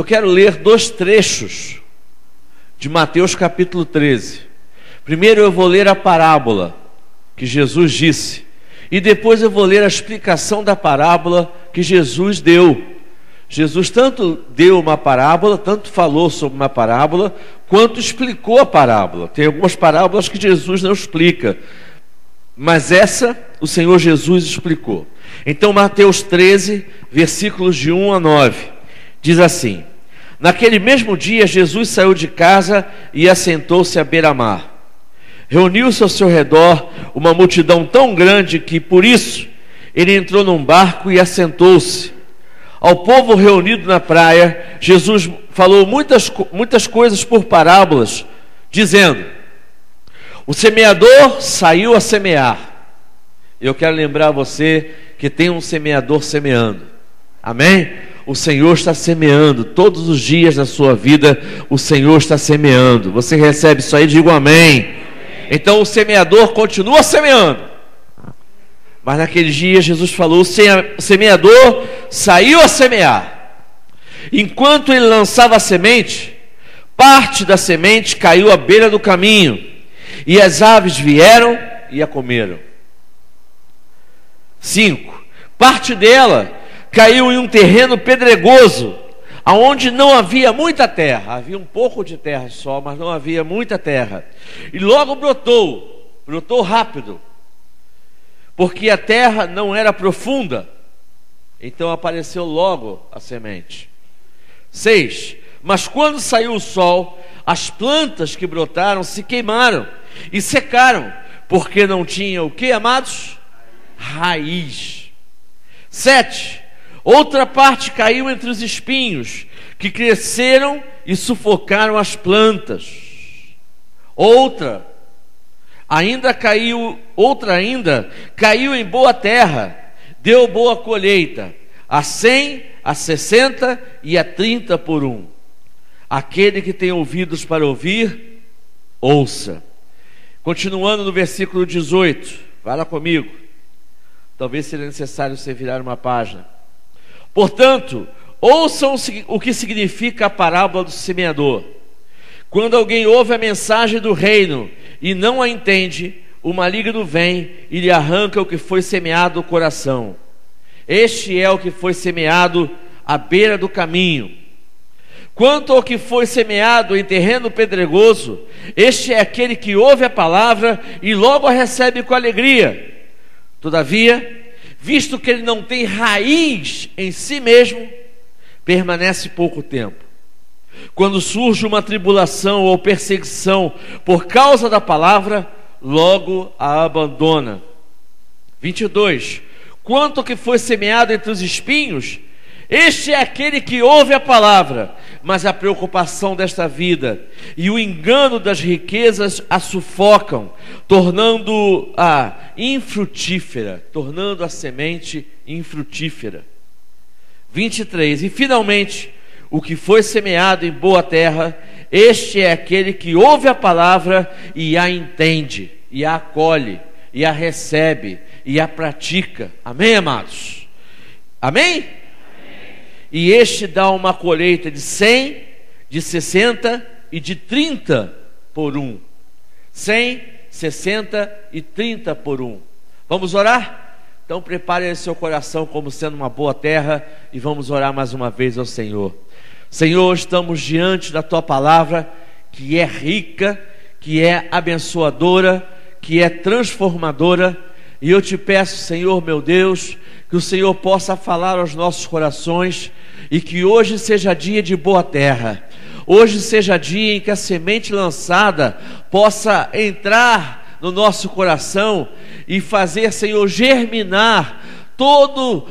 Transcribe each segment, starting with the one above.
Eu quero ler 2 trechos de Mateus capítulo 13. Primeiro eu vou ler a parábola que Jesus disse, e depois eu vou ler a explicação da parábola que Jesus deu. Jesus tanto deu uma parábola, tanto falou sobre uma parábola, quanto explicou a parábola. Tem algumas parábolas que Jesus não explica, mas essa o Senhor Jesus explicou. Então Mateus 13, versículos de 1 a 9, diz assim: Naquele mesmo dia Jesus saiu de casa e assentou-se à beira-mar. Reuniu-se ao seu redor uma multidão tão grande que, por isso, ele entrou num barco e assentou-se. Ao povo reunido na praia, Jesus falou muitas coisas por parábolas, dizendo: O semeador saiu a semear. Eu quero lembrar você que tem um semeador semeando. Amém? O Senhor está semeando todos os dias da sua vida. O Senhor está semeando. Você recebe isso aí? Diga amém. Então o semeador continua semeando. Mas naquele dia Jesus falou: o semeador saiu a semear. Enquanto ele lançava a semente, parte da semente caiu à beira do caminho, e as aves vieram e a comeram. 5. Parte dela caiu em um terreno pedregoso, aonde não havia muita terra. Havia um pouco de terra só, mas não havia muita terra. E logo brotou rápido, porque a terra não era profunda. Então apareceu logo a semente. 6. Mas quando saiu o sol, as plantas que brotaram se queimaram e secaram, porque não tinham o que, amados? Raiz. 7. Outra parte caiu entre os espinhos, que cresceram e sufocaram as plantas. Outra ainda caiu em boa terra, deu boa colheita, a 100, a 60 e a 30 por um. Aquele que tem ouvidos para ouvir, ouça. Continuando no versículo 18, vai lá comigo. Talvez seja necessário você virar uma página. Portanto, ouçam o que significa a parábola do semeador. Quando alguém ouve a mensagem do reino e não a entende, o maligno vem e lhe arranca o que foi semeado no coração. Este é o que foi semeado à beira do caminho. Quanto ao que foi semeado em terreno pedregoso, este é aquele que ouve a palavra e logo a recebe com alegria. Todavia, visto que ele não tem raiz em si mesmo, permanece pouco tempo. Quando surge uma tribulação ou perseguição por causa da palavra, logo a abandona. 22. Quanto ao que foi semeado entre os espinhos, este é aquele que ouve a palavra, mas a preocupação desta vida e o engano das riquezas a sufocam, tornando-a infrutífera, tornando a semente infrutífera. 23. E finalmente, o que foi semeado em boa terra, este é aquele que ouve a palavra e a entende, e a acolhe, e a recebe, e a pratica. Amém, amados? Amém? E este dá uma colheita de 100, de 60 e de 30 por um. 100, 60 e 30 por um. Vamos orar? Então prepare seu coração como sendo uma boa terra e vamos orar mais uma vez ao Senhor. Senhor, estamos diante da Tua palavra, que é rica, que é abençoadora, que é transformadora. E eu te peço, Senhor meu Deus, que o Senhor possa falar aos nossos corações e que hoje seja dia de boa terra. Hoje seja dia em que a semente lançada possa entrar no nosso coração e fazer, Senhor, germinar todo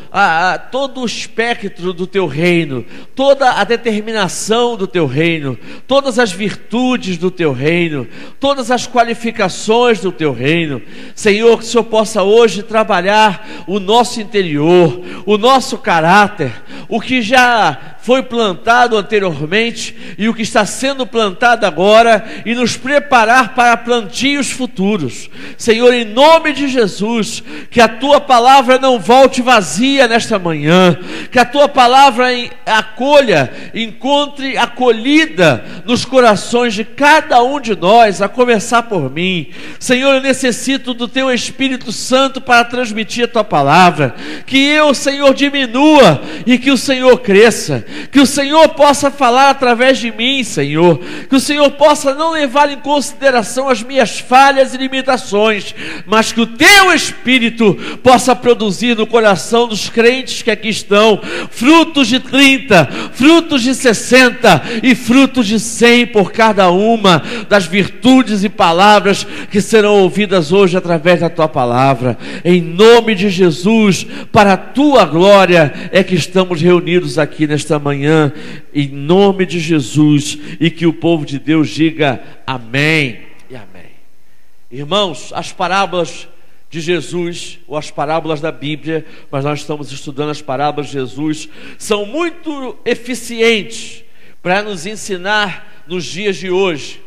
o espectro do Teu reino, toda a determinação do Teu reino, todas as virtudes do Teu reino, todas as qualificações do Teu reino. Senhor, que o Senhor possa hoje trabalhar o nosso interior, o nosso caráter, o que já foi plantado anteriormente e o que está sendo plantado agora, e nos preparar para plantios futuros. Senhor, em nome de Jesus, que a tua palavra não volte vazia nesta manhã, que a tua palavra acolha, encontre acolhida nos corações de cada um de nós, a começar por mim. Senhor, eu necessito do teu Espírito Santo para transmitir a tua palavra, que eu, Senhor, diminua e que o Senhor cresça, que o Senhor possa falar através de mim, Senhor, que o Senhor possa não levar em consideração as minhas falhas e limitações, mas que o teu Espírito possa produzir no coração dos crentes que aqui estão, frutos de 30, frutos de 60 e frutos de 100 por cada uma das virtudes e palavras que serão ouvidas hoje através da tua palavra. Em nome de Jesus, para a tua glória é que estamos reunidos aqui nesta manhã, em nome de Jesus, e que o povo de Deus diga amém e amém. Irmãos, as parábolas de Jesus, ou as parábolas da Bíblia, mas nós estamos estudando as parábolas de Jesus, são muito eficientes para nos ensinar nos dias de hoje.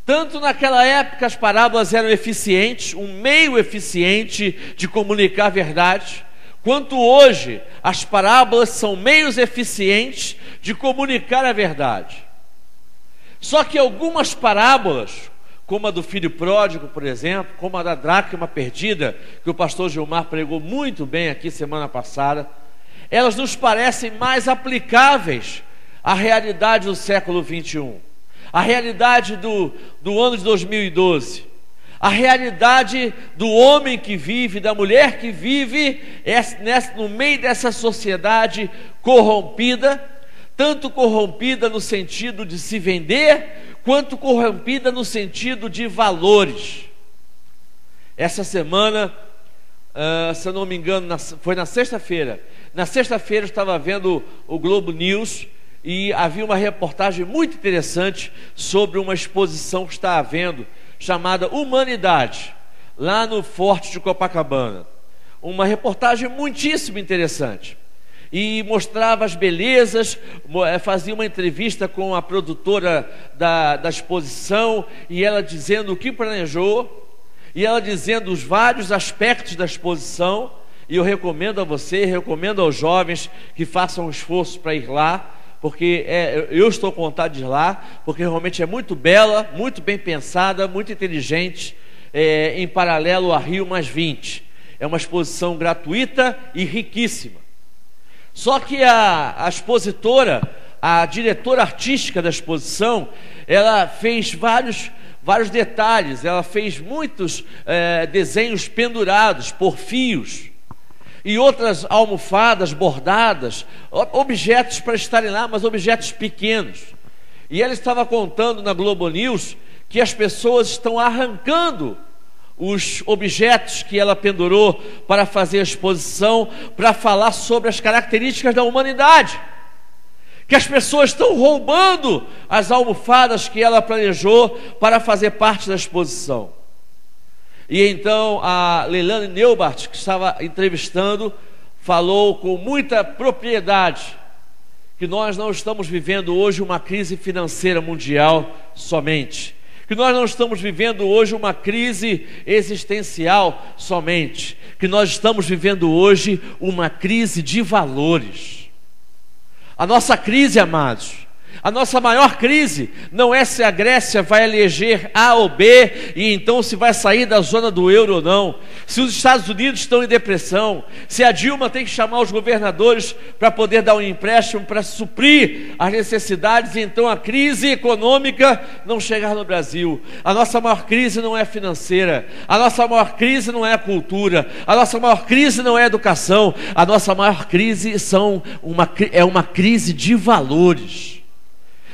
Tanto naquela época as parábolas eram eficientes, um meio eficiente de comunicar a verdade, quanto hoje as parábolas são meios eficientes de comunicar a verdade. Só que algumas parábolas, como a do filho pródigo, por exemplo, como a da dracma perdida, que o pastor Gilmar pregou muito bem aqui semana passada, elas nos parecem mais aplicáveis à realidade do século 21, à realidade do ano de 2012, a realidade do homem que vive, da mulher que vive no meio dessa sociedade corrompida, tanto corrompida no sentido de se vender, quanto corrompida no sentido de valores. Essa semana, se eu não me engano, foi na sexta-feira. Na sexta-feira eu estava vendo o Globo News e havia uma reportagem muito interessante sobre uma exposição que está havendo, chamada Humanidade, lá no Forte de Copacabana. Uma reportagem muitíssimo interessante. E mostrava as belezas, fazia uma entrevista com a produtora da exposição, e ela dizendo o que planejou, e ela dizendo os vários aspectos da exposição. E eu recomendo a você, recomendo aos jovens que façam um esforço para ir lá, porque eu estou com vontade de ir lá, porque realmente é muito bela, muito bem pensada, muito inteligente, em paralelo a Rio+20. É uma exposição gratuita e riquíssima. Só que a expositora, a diretora artística da exposição, ela fez vários detalhes, ela fez muitos desenhos pendurados por fios, e outras almofadas bordadas, objetos para estarem lá, mas objetos pequenos. E ela estava contando na Globo News que as pessoas estão arrancando os objetos que ela pendurou para fazer a exposição, para falar sobre as características da humanidade, que as pessoas estão roubando as almofadas que ela planejou para fazer parte da exposição. E então a Leilane Neubart, que estava entrevistando, falou com muita propriedade que nós não estamos vivendo hoje uma crise financeira mundial somente, que nós não estamos vivendo hoje uma crise existencial somente, que nós estamos vivendo hoje uma crise de valores. A nossa crise, amados, a nossa maior crise não é se a Grécia vai eleger A ou B e então se vai sair da zona do euro ou não, se os Estados Unidos estão em depressão, se a Dilma tem que chamar os governadores para poder dar um empréstimo para suprir as necessidades e então a crise econômica não chegar no Brasil. A nossa maior crise não é financeira, a nossa maior crise não é a cultura, a nossa maior crise não é a educação, a nossa maior crise é uma crise de valores.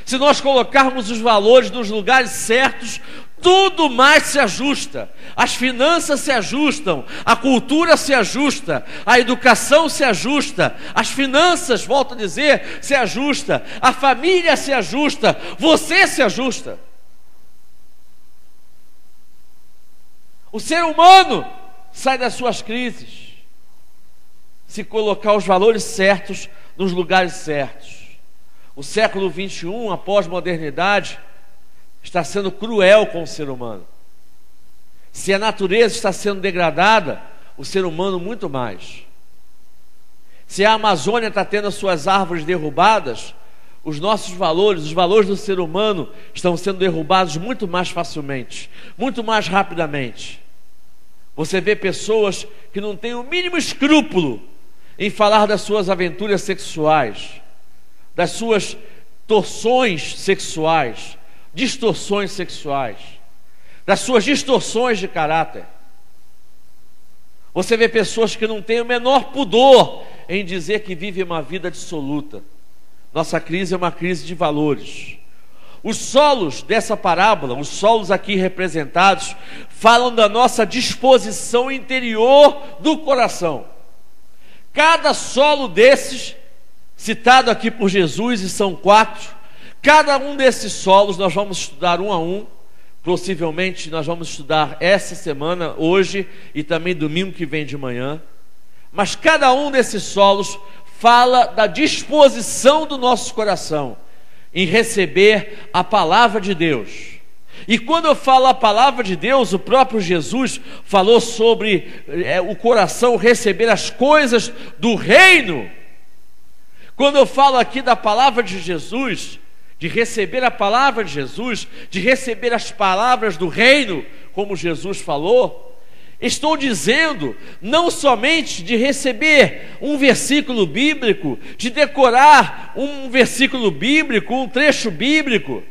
Se nós colocarmos os valores nos lugares certos, tudo mais se ajusta. As finanças se ajustam, a cultura se ajusta, a educação se ajusta, as finanças, volto a dizer, se ajusta, a família se ajusta, você se ajusta. O ser humano sai das suas crises se colocar os valores certos nos lugares certos. O século XXI, a pós-modernidade, está sendo cruel com o ser humano. Se a natureza está sendo degradada, o ser humano muito mais. Se a Amazônia está tendo as suas árvores derrubadas, os nossos valores, os valores do ser humano estão sendo derrubados muito mais facilmente, muito mais rapidamente. Você vê pessoas que não têm o mínimo escrúpulo em falar das suas aventuras sexuais, das suas torções sexuais, distorções sexuais, das suas distorções de caráter. Você vê pessoas que não têm o menor pudor em dizer que vivem uma vida dissoluta. Nossa crise é uma crise de valores. Os solos dessa parábola, os solos aqui representados, falam da nossa disposição interior do coração. Cada solo desses, citado aqui por Jesus, e são 4, cada um desses solos nós vamos estudar um a um. Possivelmente nós vamos estudar essa semana, hoje e também domingo que vem de manhã. Mas cada um desses solos fala da disposição do nosso coração em receber a palavra de Deus. E quando eu falo a palavra de Deus, o próprio Jesus falou sobre o coração receber as coisas do reino. Quando eu falo aqui da palavra de Jesus, de receber a palavra de Jesus, de receber as palavras do reino, como Jesus falou, estou dizendo não somente de receber um versículo bíblico, de decorar um versículo bíblico, um trecho bíblico,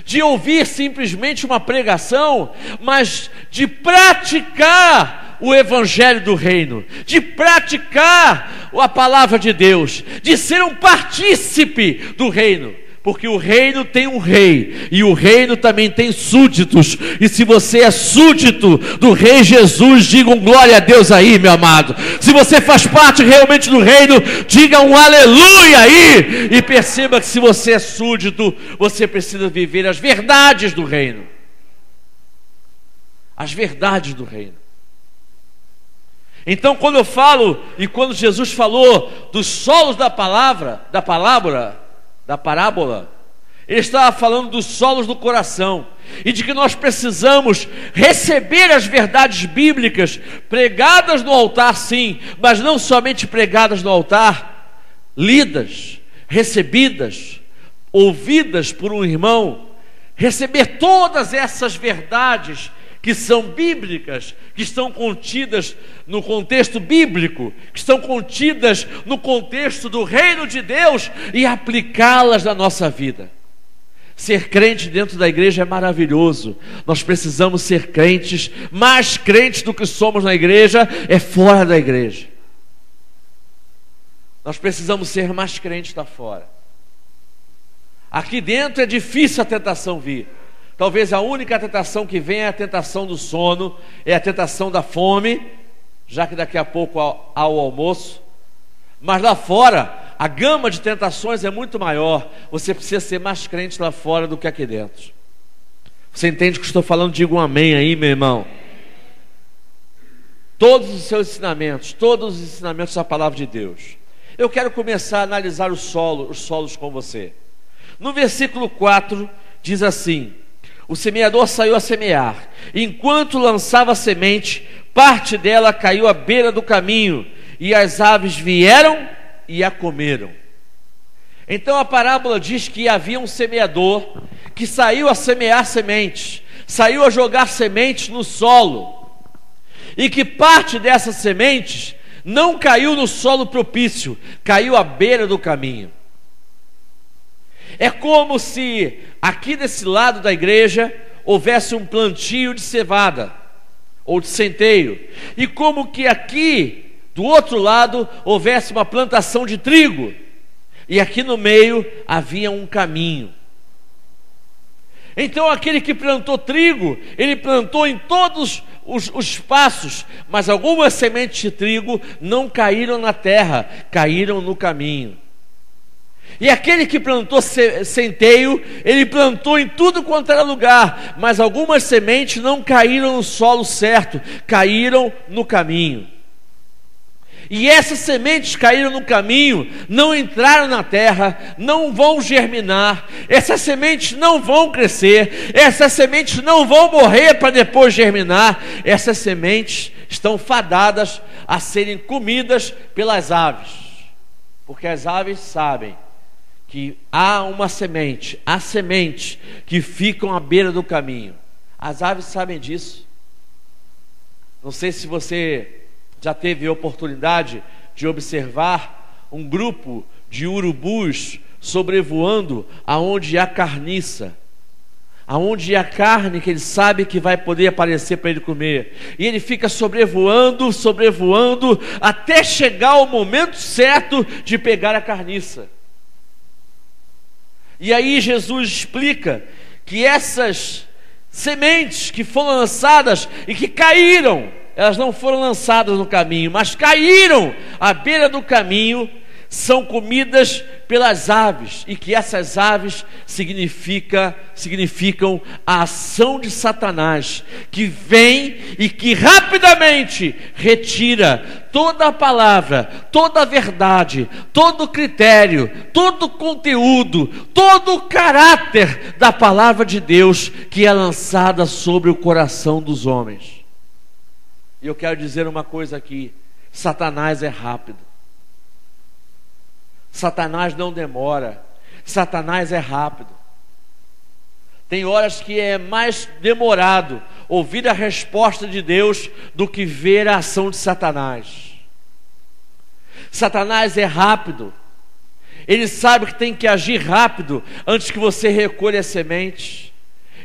de ouvir simplesmente uma pregação, mas de praticar o evangelho do reino, de praticar a palavra de Deus, de ser um partícipe do reino. Porque o reino tem um rei, e o reino também tem súditos, e se você é súdito do rei Jesus, diga um glória a Deus aí, meu amado. Se você faz parte realmente do reino, diga um aleluia aí, e perceba que se você é súdito, você precisa viver as verdades do reino. As verdades do reino. Então quando eu falo, e quando Jesus falou dos solos da parábola, ele estava falando dos solos do coração, e de que nós precisamos receber as verdades bíblicas, pregadas no altar sim, mas não somente pregadas no altar, lidas, recebidas, ouvidas por um irmão, receber todas essas verdades que são bíblicas, que estão contidas no contexto bíblico, que estão contidas no contexto do reino de Deus, e aplicá-las na nossa vida. Ser crente dentro da igreja é maravilhoso. Nós precisamos ser crentes, mais crentes do que somos na igreja, é fora da igreja. Nós precisamos ser mais crentes lá fora. Aqui dentro é difícil a tentação vir. Talvez a única tentação que vem é a tentação do sono, é a tentação da fome, já que daqui a pouco há o almoço. Mas lá fora, a gama de tentações é muito maior. Você precisa ser mais crente lá fora do que aqui dentro. Você entende o que estou falando? Diga um amém aí, meu irmão. Todos os seus ensinamentos, todos os ensinamentos da palavra de Deus. Eu quero começar a analisar os solos com você. No versículo 4 diz assim: o semeador saiu a semear. Enquanto lançava a semente, parte dela caiu à beira do caminho, e as aves vieram e a comeram. Então a parábola diz que havia um semeador que saiu a semear sementes, saiu a jogar sementes no solo, e que parte dessas sementes não caiu no solo propício, caiu à beira do caminho. É como se aqui desse lado da igreja houvesse um plantio de cevada ou de centeio, e como que aqui do outro lado houvesse uma plantação de trigo, e aqui no meio havia um caminho. Então aquele que plantou trigo, ele plantou em todos os espaços, mas algumas sementes de trigo não caíram na terra, caíram no caminho. E aquele que plantou centeio, ele plantou em tudo quanto era lugar, mas algumas sementes não caíram no solo certo, caíram no caminho. E essas sementes caíram no caminho, não entraram na terra, não vão germinar, essas sementes não vão crescer, essas sementes não vão morrer para depois germinar, essas sementes estão fadadas a serem comidas pelas aves, porque as aves sabem que há uma semente, há sementes que ficam à beira do caminho. As aves sabem disso. Não sei se você já teve a oportunidade de observar um grupo de urubus sobrevoando aonde há carniça, aonde há carne que ele sabe que vai poder aparecer para ele comer, e ele fica sobrevoando, sobrevoando, até chegar ao momento certo de pegar a carniça. E aí Jesus explica que essas sementes que foram lançadas e que caíram, elas não foram lançadas no caminho, mas caíram à beira do caminho, são comidas pelas aves, e que essas aves significam a ação de Satanás, que vem e que rapidamente retira toda a palavra, toda a verdade, todo o critério, todo o conteúdo, todo o caráter da palavra de Deus que é lançada sobre o coração dos homens. E eu quero dizer uma coisa aqui: Satanás é rápido. Satanás não demora. Satanás é rápido. Tem horas que é mais demorado ouvir a resposta de Deus do que ver a ação de Satanás. Satanás é rápido. Ele sabe que tem que agir rápido antes que você recolha as sementes.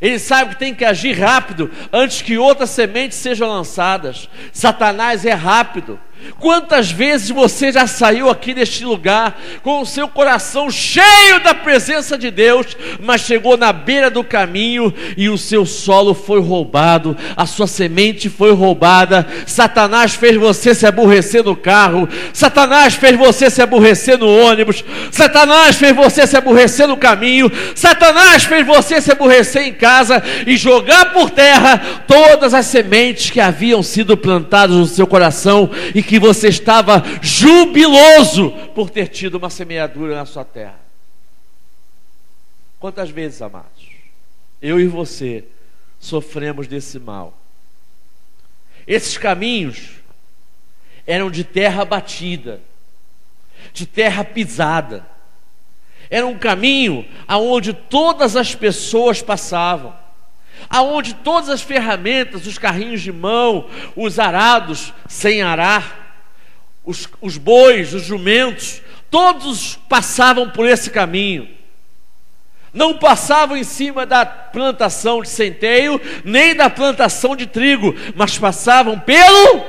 Ele sabe que tem que agir rápido antes que outras sementes sejam lançadas. Satanás é rápido. Quantas vezes você já saiu aqui deste lugar com o seu coração cheio da presença de Deus, mas chegou na beira do caminho e o seu solo foi roubado, a sua semente foi roubada. Satanás fez você se aborrecer no carro, Satanás fez você se aborrecer no ônibus, Satanás fez você se aborrecer no caminho, Satanás fez você se aborrecer em casa e jogar por terra todas as sementes que haviam sido plantadas no seu coração e que você estava jubiloso por ter tido uma semeadura na sua terra. Quantas vezes, amados, eu e você sofremos desse mal? Esses caminhos eram de terra batida, de terra pisada. Era um caminho aonde todas as pessoas passavam, aonde todas as ferramentas, os carrinhos de mão, os arados sem arar, os bois, os jumentos, todos passavam por esse caminho. Não passavam em cima da plantação de centeio, nem da plantação de trigo, mas passavam pelo,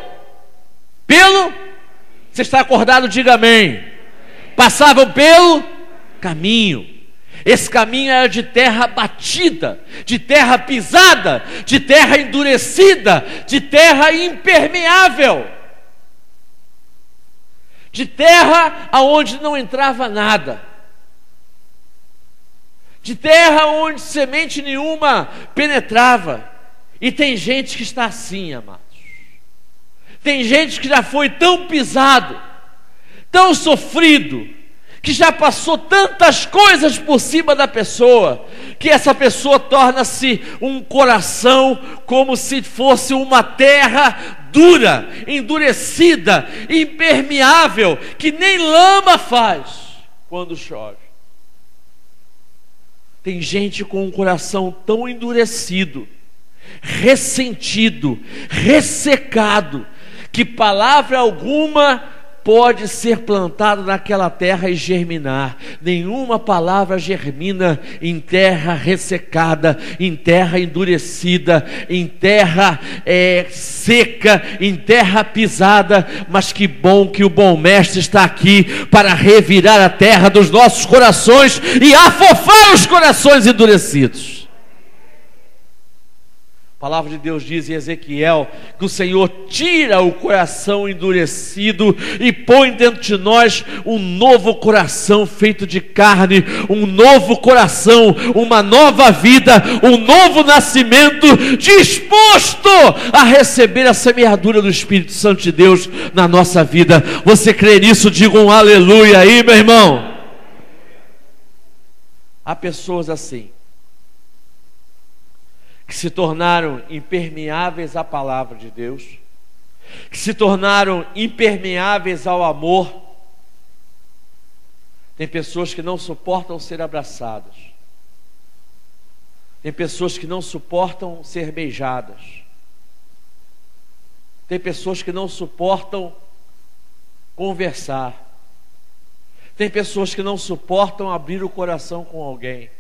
você está acordado? Diga amém. Passavam pelo caminho. Esse caminho era de terra batida, de terra pisada, de terra endurecida, de terra impermeável, de terra aonde não entrava nada, de terra onde semente nenhuma penetrava. E tem gente que está assim, amados. Tem gente que já foi tão pisado, tão sofrido, que já passou tantas coisas por cima da pessoa, que essa pessoa torna-se um coração como se fosse uma terra dura, endurecida, impermeável, que nem lama faz quando chove. Tem gente com um coração tão endurecido, ressentido, ressecado, que palavra alguma pode ser plantado naquela terra e germinar. Nenhuma palavra germina em terra ressecada, em terra endurecida, em terra seca, em terra pisada. Mas que bom que o bom mestre está aqui para revirar a terra dos nossos corações e afofar os corações endurecidos. A palavra de Deus diz em Ezequiel que o Senhor tira o coração endurecido e põe dentro de nós um novo coração feito de carne, um novo coração, uma nova vida, um novo nascimento, disposto a receber a semeadura do Espírito Santo de Deus na nossa vida. Você crê nisso? Diga um aleluia aí, meu irmão. Há pessoas assim, que se tornaram impermeáveis à palavra de Deus, que se tornaram impermeáveis ao amor. Tem pessoas que não suportam ser abraçadas, tem pessoas que não suportam ser beijadas, tem pessoas que não suportam conversar, tem pessoas que não suportam abrir o coração com alguém,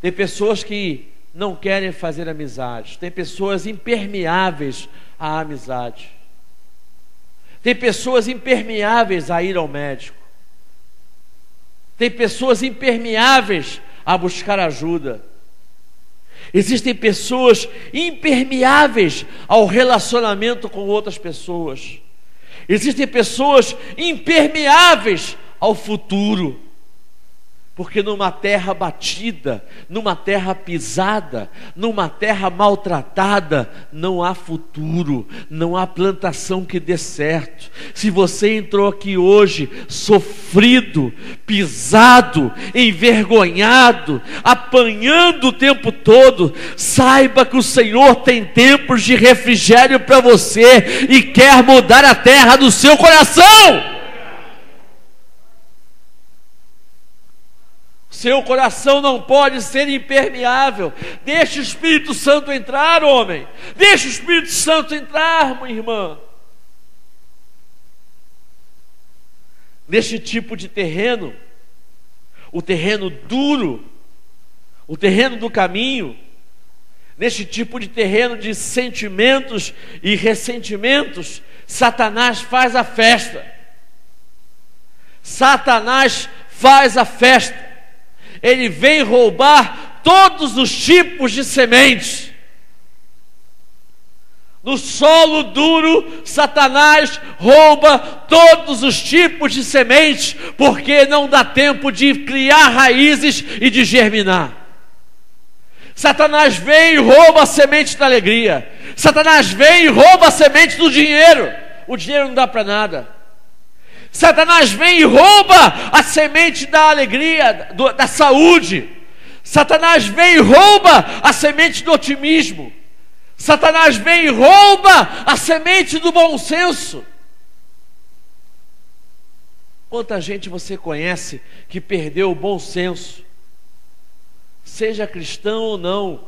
tem pessoas que não querem fazer amizade, tem pessoas impermeáveis à amizade, tem pessoas impermeáveis a ir ao médico, tem pessoas impermeáveis a buscar ajuda, existem pessoas impermeáveis ao relacionamento com outras pessoas, existem pessoas impermeáveis ao futuro, porque numa terra batida, numa terra pisada, numa terra maltratada, não há futuro, não há plantação que dê certo. Se você entrou aqui hoje sofrido, pisado, envergonhado, apanhando o tempo todo, saiba que o Senhor tem tempos de refrigério para você e quer mudar a terra do seu coração. Seu coração não pode ser impermeável. Deixa o Espírito Santo entrar, homem. Deixa o Espírito Santo entrar, minha irmã. Neste tipo de terreno, o terreno duro, o terreno do caminho, neste tipo de terreno de sentimentos e ressentimentos, Satanás faz a festa. Satanás faz a festa. Ele vem roubar todos os tipos de sementes. No solo duro, Satanás rouba todos os tipos de sementes, porque não dá tempo de criar raízes e de germinar. Satanás vem e rouba a semente da alegria. Satanás vem e rouba a semente do dinheiro. O dinheiro não dá para nada. Satanás vem e rouba a semente da alegria, da saúde. Satanás vem e rouba a semente do otimismo. Satanás vem e rouba a semente do bom senso. Quanta gente você conhece que perdeu o bom senso, seja cristão ou não?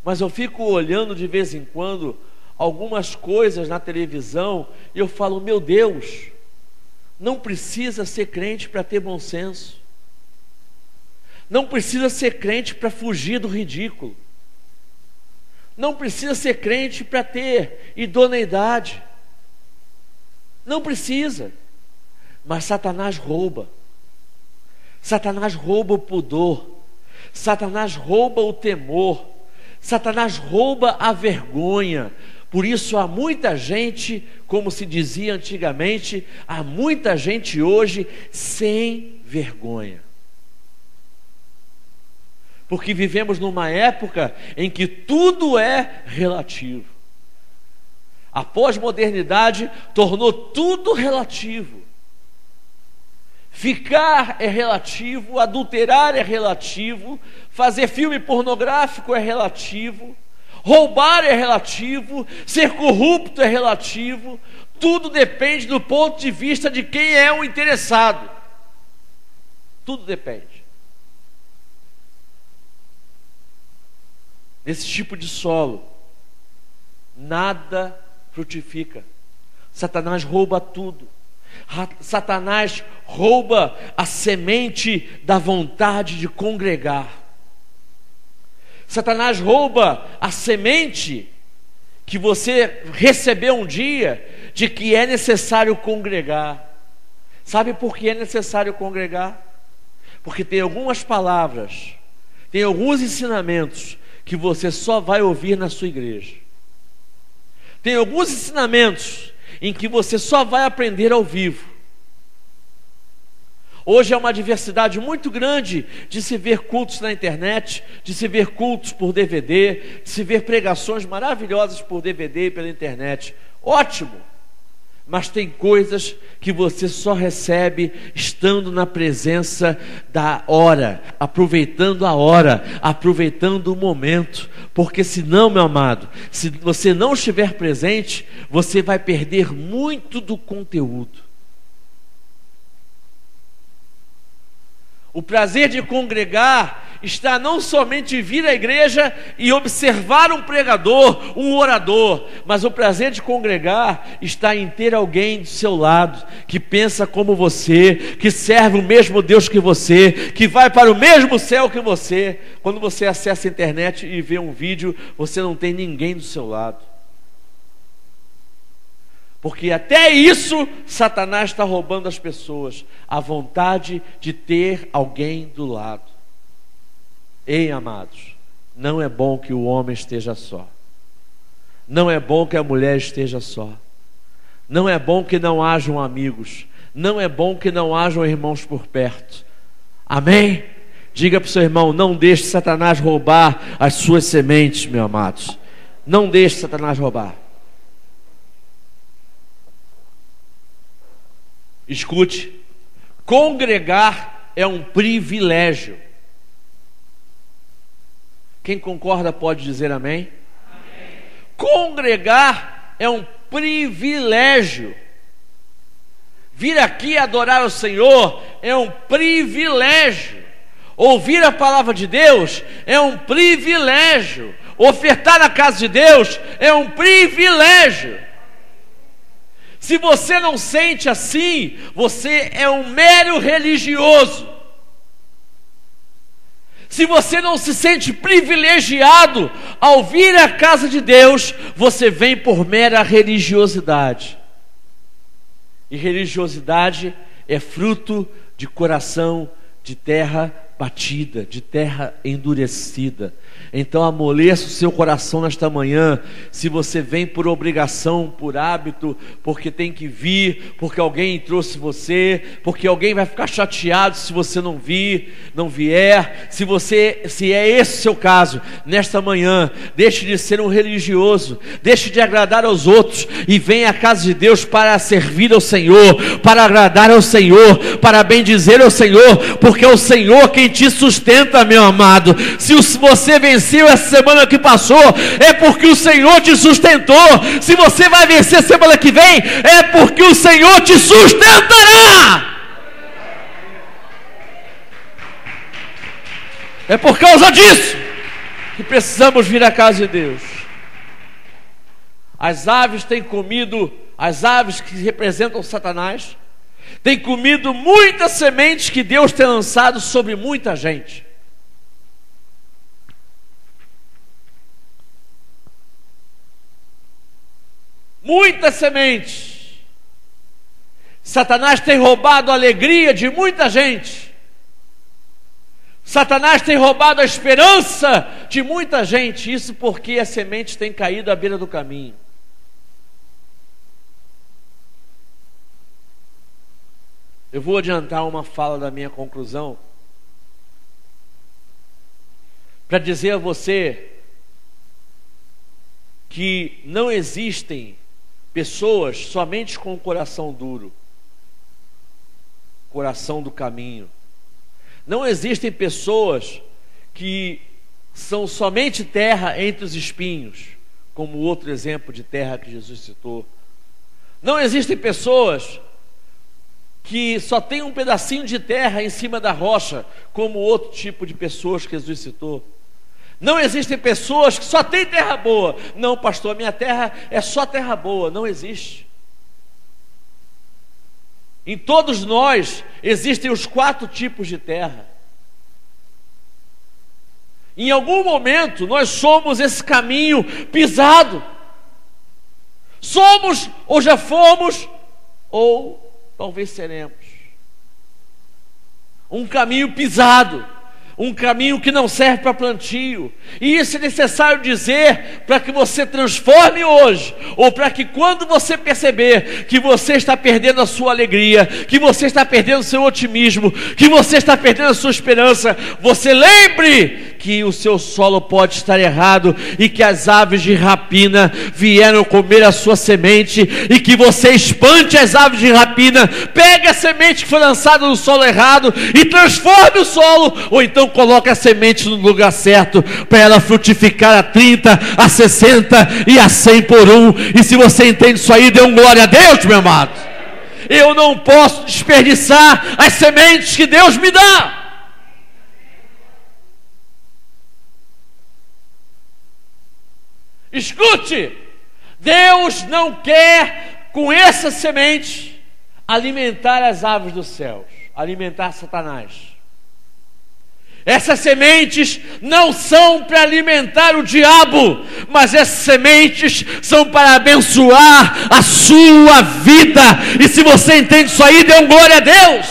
Mas eu fico olhando de vez em quando algumas coisas na televisão e eu falo, meu Deus, não precisa ser crente para ter bom senso, não precisa ser crente para fugir do ridículo, não precisa ser crente para ter idoneidade, não precisa. Mas Satanás rouba o pudor, Satanás rouba o temor, Satanás rouba a vergonha. Por isso há muita gente, como se dizia antigamente, há muita gente hoje sem vergonha. Porque vivemos numa época em que tudo é relativo. A pós-modernidade tornou tudo relativo. Ficar é relativo, adulterar é relativo, fazer filme pornográfico é relativo, roubar é relativo, ser corrupto é relativo. Tudo depende do ponto de vista de quem é o interessado. Tudo depende. Nesse tipo de solo, nada frutifica. Satanás rouba tudo. Satanás rouba a semente da vontade de congregar. Satanás rouba a semente que você recebeu um dia de que é necessário congregar. Sabe por que é necessário congregar? Porque tem algumas palavras, tem alguns ensinamentos que você só vai ouvir na sua igreja. Tem alguns ensinamentos em que você só vai aprender ao vivo. Hoje é uma diversidade muito grande de se ver cultos na internet, de se ver cultos por DVD, de se ver pregações maravilhosas por DVD e pela internet. Ótimo! Mas tem coisas que você só recebe estando na presença da hora, aproveitando a hora, aproveitando o momento. Porque senão, meu amado, se você não estiver presente, você vai perder muito do conteúdo. O prazer de congregar está não somente em vir à igreja e observar um pregador, um orador, mas o prazer de congregar está em ter alguém do seu lado, que pensa como você, que serve o mesmo Deus que você, que vai para o mesmo céu que você. Quando você acessa a internet e vê um vídeo, você não tem ninguém do seu lado. Porque até isso, Satanás está roubando as pessoas, a vontade de ter alguém do lado. Ei, amados, não é bom que o homem esteja só. Não é bom que a mulher esteja só. Não é bom que não hajam amigos. Não é bom que não hajam irmãos por perto. Amém? Diga para o seu irmão, não deixe Satanás roubar as suas sementes, meus amados. Não deixe Satanás roubar. Escute, congregar é um privilégio. Quem concorda pode dizer amém? Amém. Congregar é um privilégio. Vir aqui adorar o Senhor é um privilégio. Ouvir a palavra de Deus é um privilégio. Ofertar na casa de Deus é um privilégio. Se você não sente assim, você é um mero religioso. Se você não se sente privilegiado ao vir à casa de Deus, você vem por mera religiosidade. E religiosidade é fruto de coração de terra batida, de terra endurecida. Então amoleça o seu coração nesta manhã. Se você vem por obrigação, por hábito, porque tem que vir, porque alguém trouxe você, porque alguém vai ficar chateado se você não vir, não vier. Se é esse o seu caso, nesta manhã, deixe de ser um religioso, deixe de agradar aos outros e venha à casa de Deus para servir ao Senhor, para agradar ao Senhor, para bendizer ao Senhor, porque é o Senhor quem te sustenta, meu amado. Se você venceu essa semana que passou, é porque o Senhor te sustentou. Se você vai vencer semana que vem, é porque o Senhor te sustentará. É por causa disso que precisamos vir à casa de Deus. As aves têm comido, as aves que representam Satanás, têm comido muitas sementes que Deus tem lançado sobre muita gente. Muitas sementes. Satanás tem roubado a alegria de muita gente. Satanás tem roubado a esperança de muita gente. Isso porque as sementes têm caído à beira do caminho. Eu vou adiantar uma fala da minha conclusão para dizer a você que não existem pessoas somente com o coração duro, coração do caminho. Não existem pessoas que são somente terra entre os espinhos, como o outro exemplo de terra que Jesus citou. Não existem pessoas que só tem um pedacinho de terra em cima da rocha, como outro tipo de pessoas que Jesus citou. Não existem pessoas que só tem terra boa. Não, pastor, a minha terra é só terra boa. Não existe. Em todos nós existem os 4 tipos de terra. Em algum momento nós somos esse caminho pisado. Somos, ou já fomos, ou talvez seremos. Um caminho pisado. um caminho que não serve para plantio. E isso é necessário dizer para que você transforme hoje, ou para que quando você perceber que você está perdendo a sua alegria, que você está perdendo o seu otimismo, que você está perdendo a sua esperança, você lembre que o seu solo pode estar errado e que as aves de rapina vieram comer a sua semente, e que você espante as aves de rapina, pegue a semente que foi lançada no solo errado e transforme o solo, ou então coloque a semente no lugar certo, para ela frutificar a 30, a 60 e a 100 por um. E se você entende isso aí, dê um glória a Deus, meu amado. Eu não posso desperdiçar as sementes que Deus me dá. Escute, Deus não quer com essa semente alimentar as aves dos céus, alimentar Satanás. Essas sementes não são para alimentar o diabo, mas essas sementes são para abençoar a sua vida. E se você entende isso aí, dê um glória a Deus.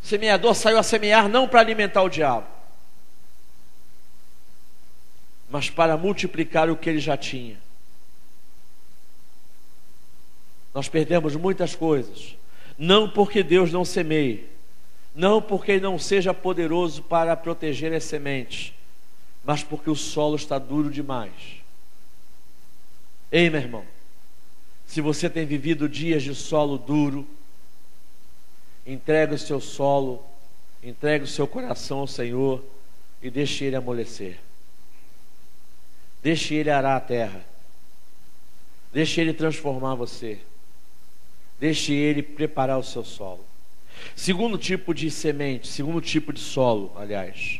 O semeador saiu a semear não para alimentar o diabo, mas para multiplicar o que ele já tinha. Nós perdemos muitas coisas, não porque Deus não semeie, não porque Ele não seja poderoso para proteger as sementes, mas porque o solo está duro demais. Ei, meu irmão, se você tem vivido dias de solo duro, entregue o seu solo, entregue o seu coração ao Senhor e deixe Ele amolecer. Deixe Ele arar a terra. Deixe Ele transformar você. Deixe Ele preparar o seu solo. Segundo tipo de semente, segundo tipo de solo, aliás.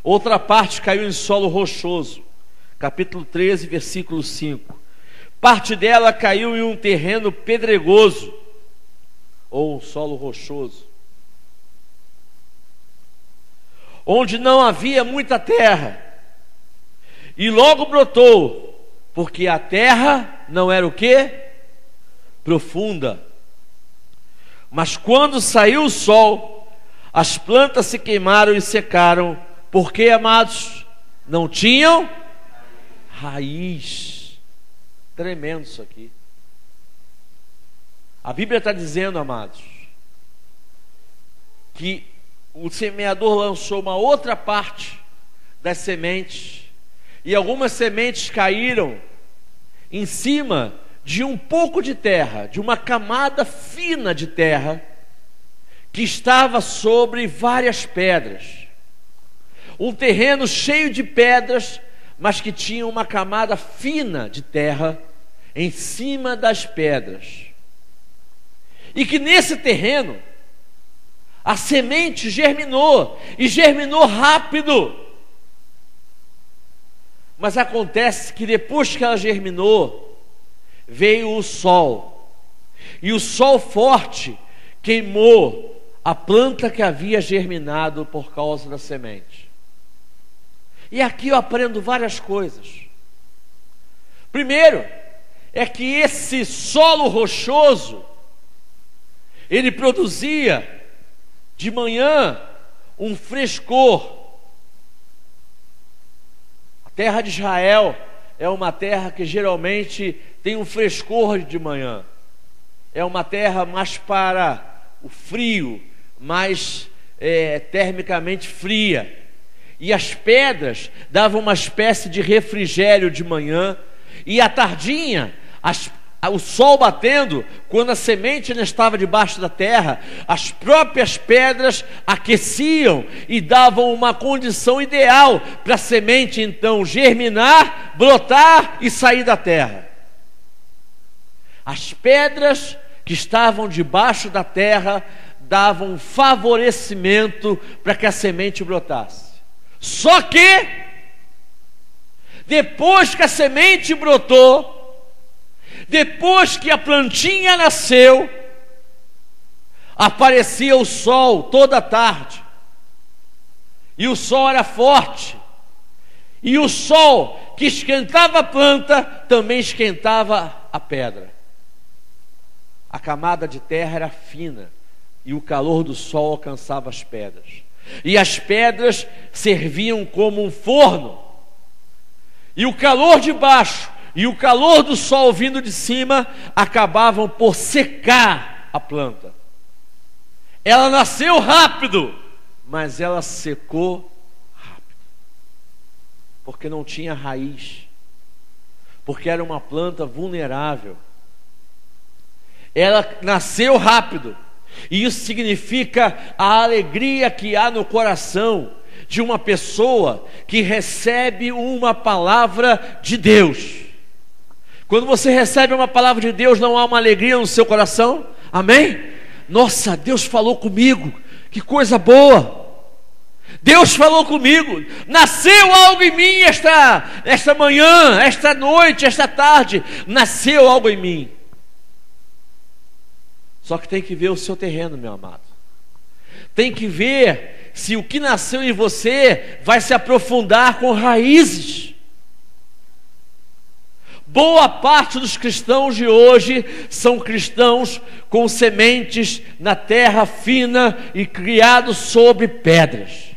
Outra parte caiu em solo rochoso. Capítulo 13, versículo 5. Parte dela caiu em um terreno pedregoso, ou um solo rochoso, onde não havia muita terra. E logo brotou, porque a terra não era o quê? Profunda. Mas quando saiu o sol, as plantas se queimaram e secaram, porque, amados, não tinham raiz. Tremendo isso aqui. A Bíblia está dizendo, amados, que o semeador lançou uma outra parte das sementes, e algumas sementes caíram em cima de um pouco de terra, de uma camada fina de terra, que estava sobre várias pedras. Um terreno cheio de pedras, mas que tinha uma camada fina de terra em cima das pedras. E que nesse terreno, a semente germinou, e germinou rápido. Mas acontece que depois que ela germinou, veio o sol, e o sol forte queimou a planta que havia germinado por causa da semente. E aqui eu aprendo várias coisas. Primeiro, é que esse solo rochoso, ele produzia de manhã um frescor. A terra de Israel é uma terra que geralmente tem um frescor de manhã. É uma terra mais para o frio, mais termicamente fria. E as pedras davam uma espécie de refrigério de manhã. E à tardinha, o sol batendo, quando a semente ainda estava debaixo da terra, as próprias pedras aqueciam e davam uma condição ideal para a semente então germinar, brotar e sair da terra. As pedras que estavam debaixo da terra davam um favorecimento para que a semente brotasse. Só que depois que a semente brotou, depois que a plantinha nasceu, aparecia o sol toda tarde, e o sol era forte, e o sol que esquentava a planta também esquentava a pedra. A camada de terra era fina, e o calor do sol alcançava as pedras. E as pedras serviam como um forno. E o calor de baixo e o calor do sol vindo de cima acabavam por secar a planta. Ela nasceu rápido, mas ela secou rápido, porque não tinha raiz, porque era uma planta vulnerável. Ela nasceu rápido, e isso significa a alegria que há no coração de uma pessoa que recebe uma palavra de Deus. Quando você recebe uma palavra de Deus, não há uma alegria no seu coração? Amém? Nossa, Deus falou comigo, que coisa boa. Deus falou comigo, nasceu algo em mim esta manhã, esta noite, esta tarde, nasceu algo em mim. Só que tem que ver o seu terreno, meu amado. Tem que ver se o que nasceu em você vai se aprofundar com raízes. Boa parte dos cristãos de hoje são cristãos com sementes na terra fina e criados sobre pedras.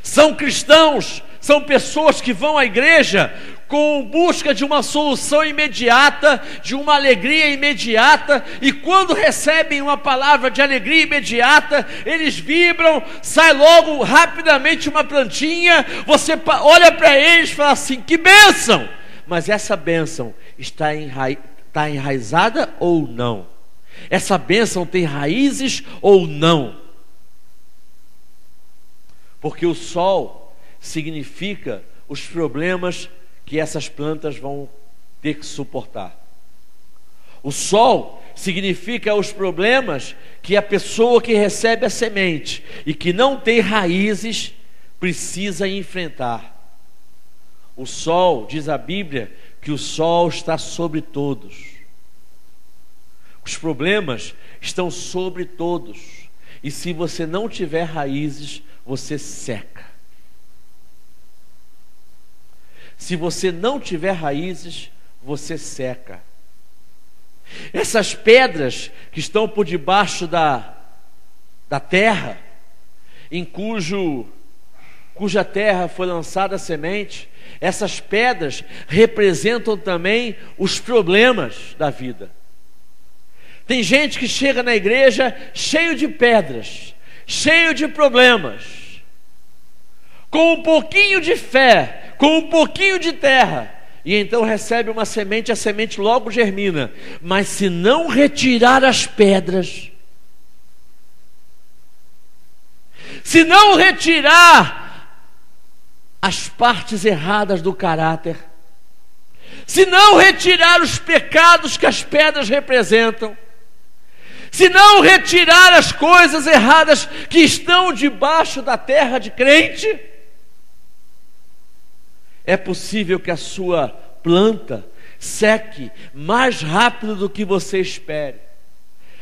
São cristãos, são pessoas que vão à igreja com busca de uma solução imediata, de uma alegria imediata, e quando recebem uma palavra de alegria imediata, eles vibram, sai logo rapidamente uma plantinha, você olha para eles e fala assim, que bênção! Mas essa bênção está enraizada ou não? Essa bênção tem raízes ou não? Porque o sol significa os problemas que essas plantas vão ter que suportar. O sol significa os problemas que a pessoa que recebe a semente e que não tem raízes precisa enfrentar. O sol, diz a Bíblia, que o sol está sobre todos. Os problemas estão sobre todos. E se você não tiver raízes, você seca. Se você não tiver raízes, você seca. Essas pedras que estão por debaixo da terra, em cuja terra foi lançada a semente, essas pedras representam também os problemas da vida. Tem gente que chega na igreja cheio de pedras, cheio de problemas, com um pouquinho de fé, com um pouquinho de terra, e então recebe uma semente, a semente logo germina. Mas se não retirar as pedras, se não retirar as partes erradas do caráter, se não retirar os pecados que as pedras representam, se não retirar as coisas erradas que estão debaixo da terra de crente, é possível que a sua planta seque mais rápido do que você espere.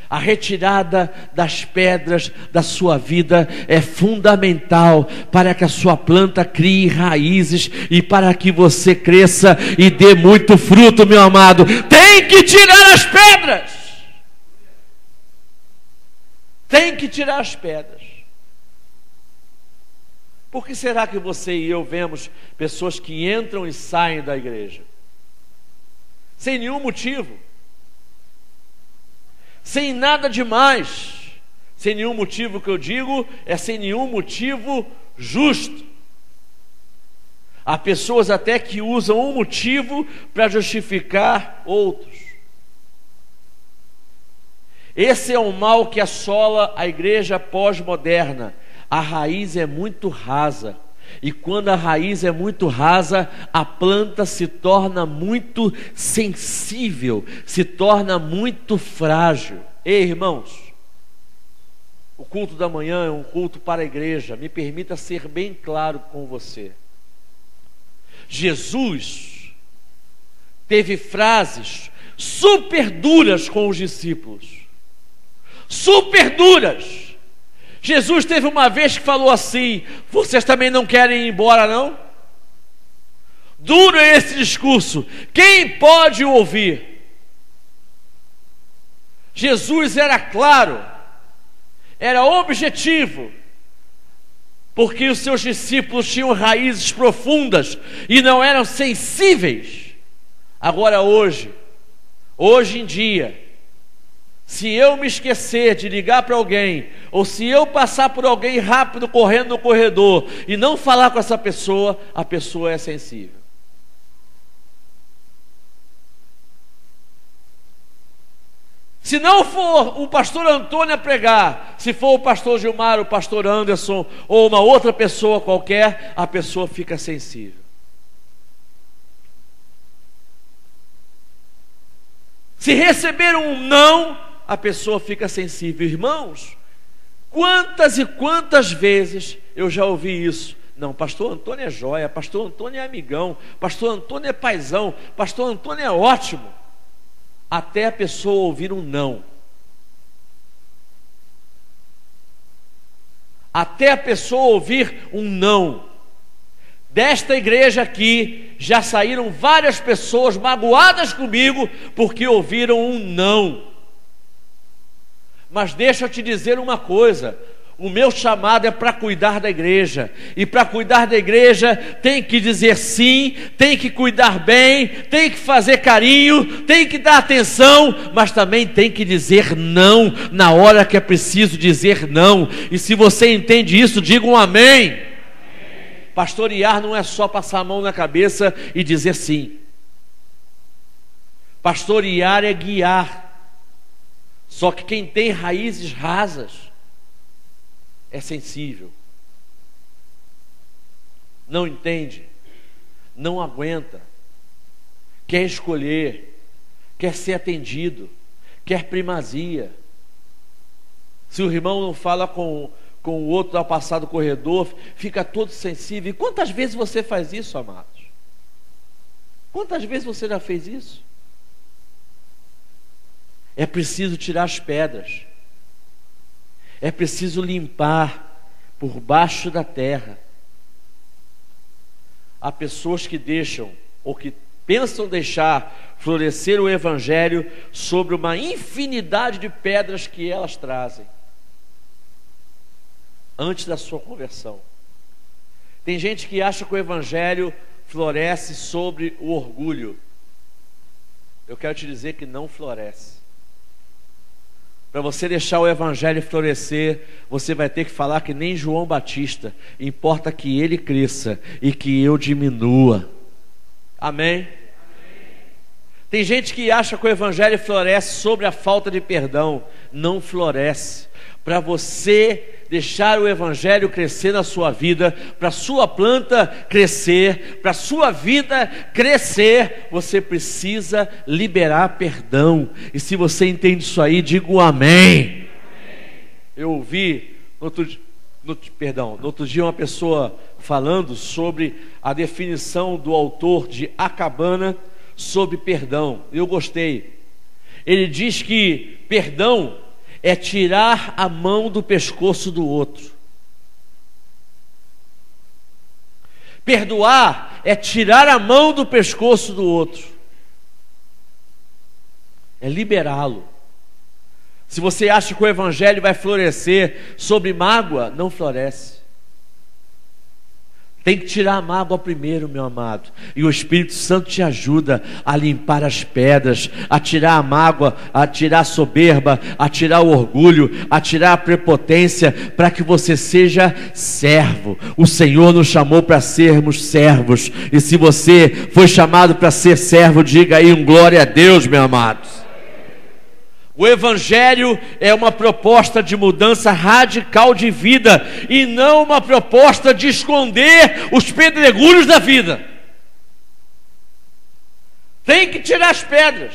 A retirada das pedras da sua vida é fundamental para que a sua planta crie raízes e para que você cresça e dê muito fruto, meu amado. Tem que tirar as pedras. Tem que tirar as pedras. Por que será que você e eu vemos pessoas que entram e saem da igreja? Sem nenhum motivo. Sem nada demais. Sem nenhum motivo, que eu digo, é sem nenhum motivo justo. Há pessoas até que usam um motivo para justificar outros. Esse é o mal que assola a igreja pós-moderna. A raiz é muito rasa. E quando a raiz é muito rasa, a planta se torna muito sensível, se torna muito frágil. Ei, irmãos, o culto da manhã é um culto para a igreja. Me permita ser bem claro com você. Jesus teve frases super duras com os discípulos. Super duras. Jesus teve uma vez que falou assim: vocês também não querem ir embora, não? Duro é esse discurso. Quem pode ouvir? Jesus era claro. era objetivo, porque os seus discípulos tinham raízes profundas e não eram sensíveis. Agora hoje em dia, se eu me esquecer de ligar para alguém, ou se eu passar por alguém rápido correndo no corredor e não falar com essa pessoa, a pessoa é sensível. Se não for o pastor Antônio a pregar, se for o pastor Gilmar, o pastor Anderson ou uma outra pessoa qualquer, a pessoa fica sensível. Se receber um não, a pessoa fica sensível. Irmãos, quantas e quantas vezes eu já ouvi isso? Não, pastor Antônio é joia, pastor Antônio é amigão, pastor Antônio é paizão, pastor Antônio é ótimo. Até a pessoa ouvir um não. Até a pessoa ouvir um não. Desta igreja aqui, já saíram várias pessoas magoadas comigo, porque ouviram um não. Mas deixa eu te dizer uma coisa, o meu chamado é para cuidar da igreja, e para cuidar da igreja tem que dizer sim, tem que cuidar bem, tem que fazer carinho, tem que dar atenção, mas também tem que dizer não, na hora que é preciso dizer não. E se você entende isso, diga um amém. Pastorear não é só passar a mão na cabeça e dizer sim. Pastorear é guiar. Só que quem tem raízes rasas é sensível. Não entende, não aguenta, quer escolher, quer ser atendido, quer primazia. Se o irmão não fala com o outro ao passar do corredor, fica todo sensível. E quantas vezes você faz isso, amados? Quantas vezes você já fez isso? É preciso tirar as pedras, é preciso limpar por baixo da terra. Há pessoas que deixam, ou que pensam deixar florescer o Evangelho sobre uma infinidade de pedras que elas trazem antes da sua conversão. Tem gente que acha que o Evangelho floresce sobre o orgulho. Eu quero te dizer que não floresce. Para você deixar o Evangelho florescer, você vai ter que falar que nem João Batista. Importa que ele cresça e que eu diminua. Amém? Tem gente que acha que o Evangelho floresce sobre a falta de perdão. Não floresce. Para você deixar o Evangelho crescer na sua vida, para a sua planta crescer, para a sua vida crescer, você precisa liberar perdão. E se você entende isso aí, diga um amém. Eu ouvi no outro dia uma pessoa falando sobre a definição do autor de A Cabana sobre perdão. Eu gostei. Ele diz que perdão é tirar a mão do pescoço do outro. Perdoar é tirar a mão do pescoço do outro. É liberá-lo. Se você acha que o Evangelho vai florescer sobre mágoa, não floresce. Tem que tirar a mágoa primeiro, meu amado. E o Espírito Santo te ajuda a limpar as pedras, a tirar a mágoa, a tirar a soberba, a tirar o orgulho, a tirar a prepotência, para que você seja servo. O Senhor nos chamou para sermos servos. E se você foi chamado para ser servo, diga aí um glória a Deus, meu amado. O Evangelho é uma proposta de mudança radical de vida e não uma proposta de esconder os pedregulhos da vida. Tem que tirar as pedras.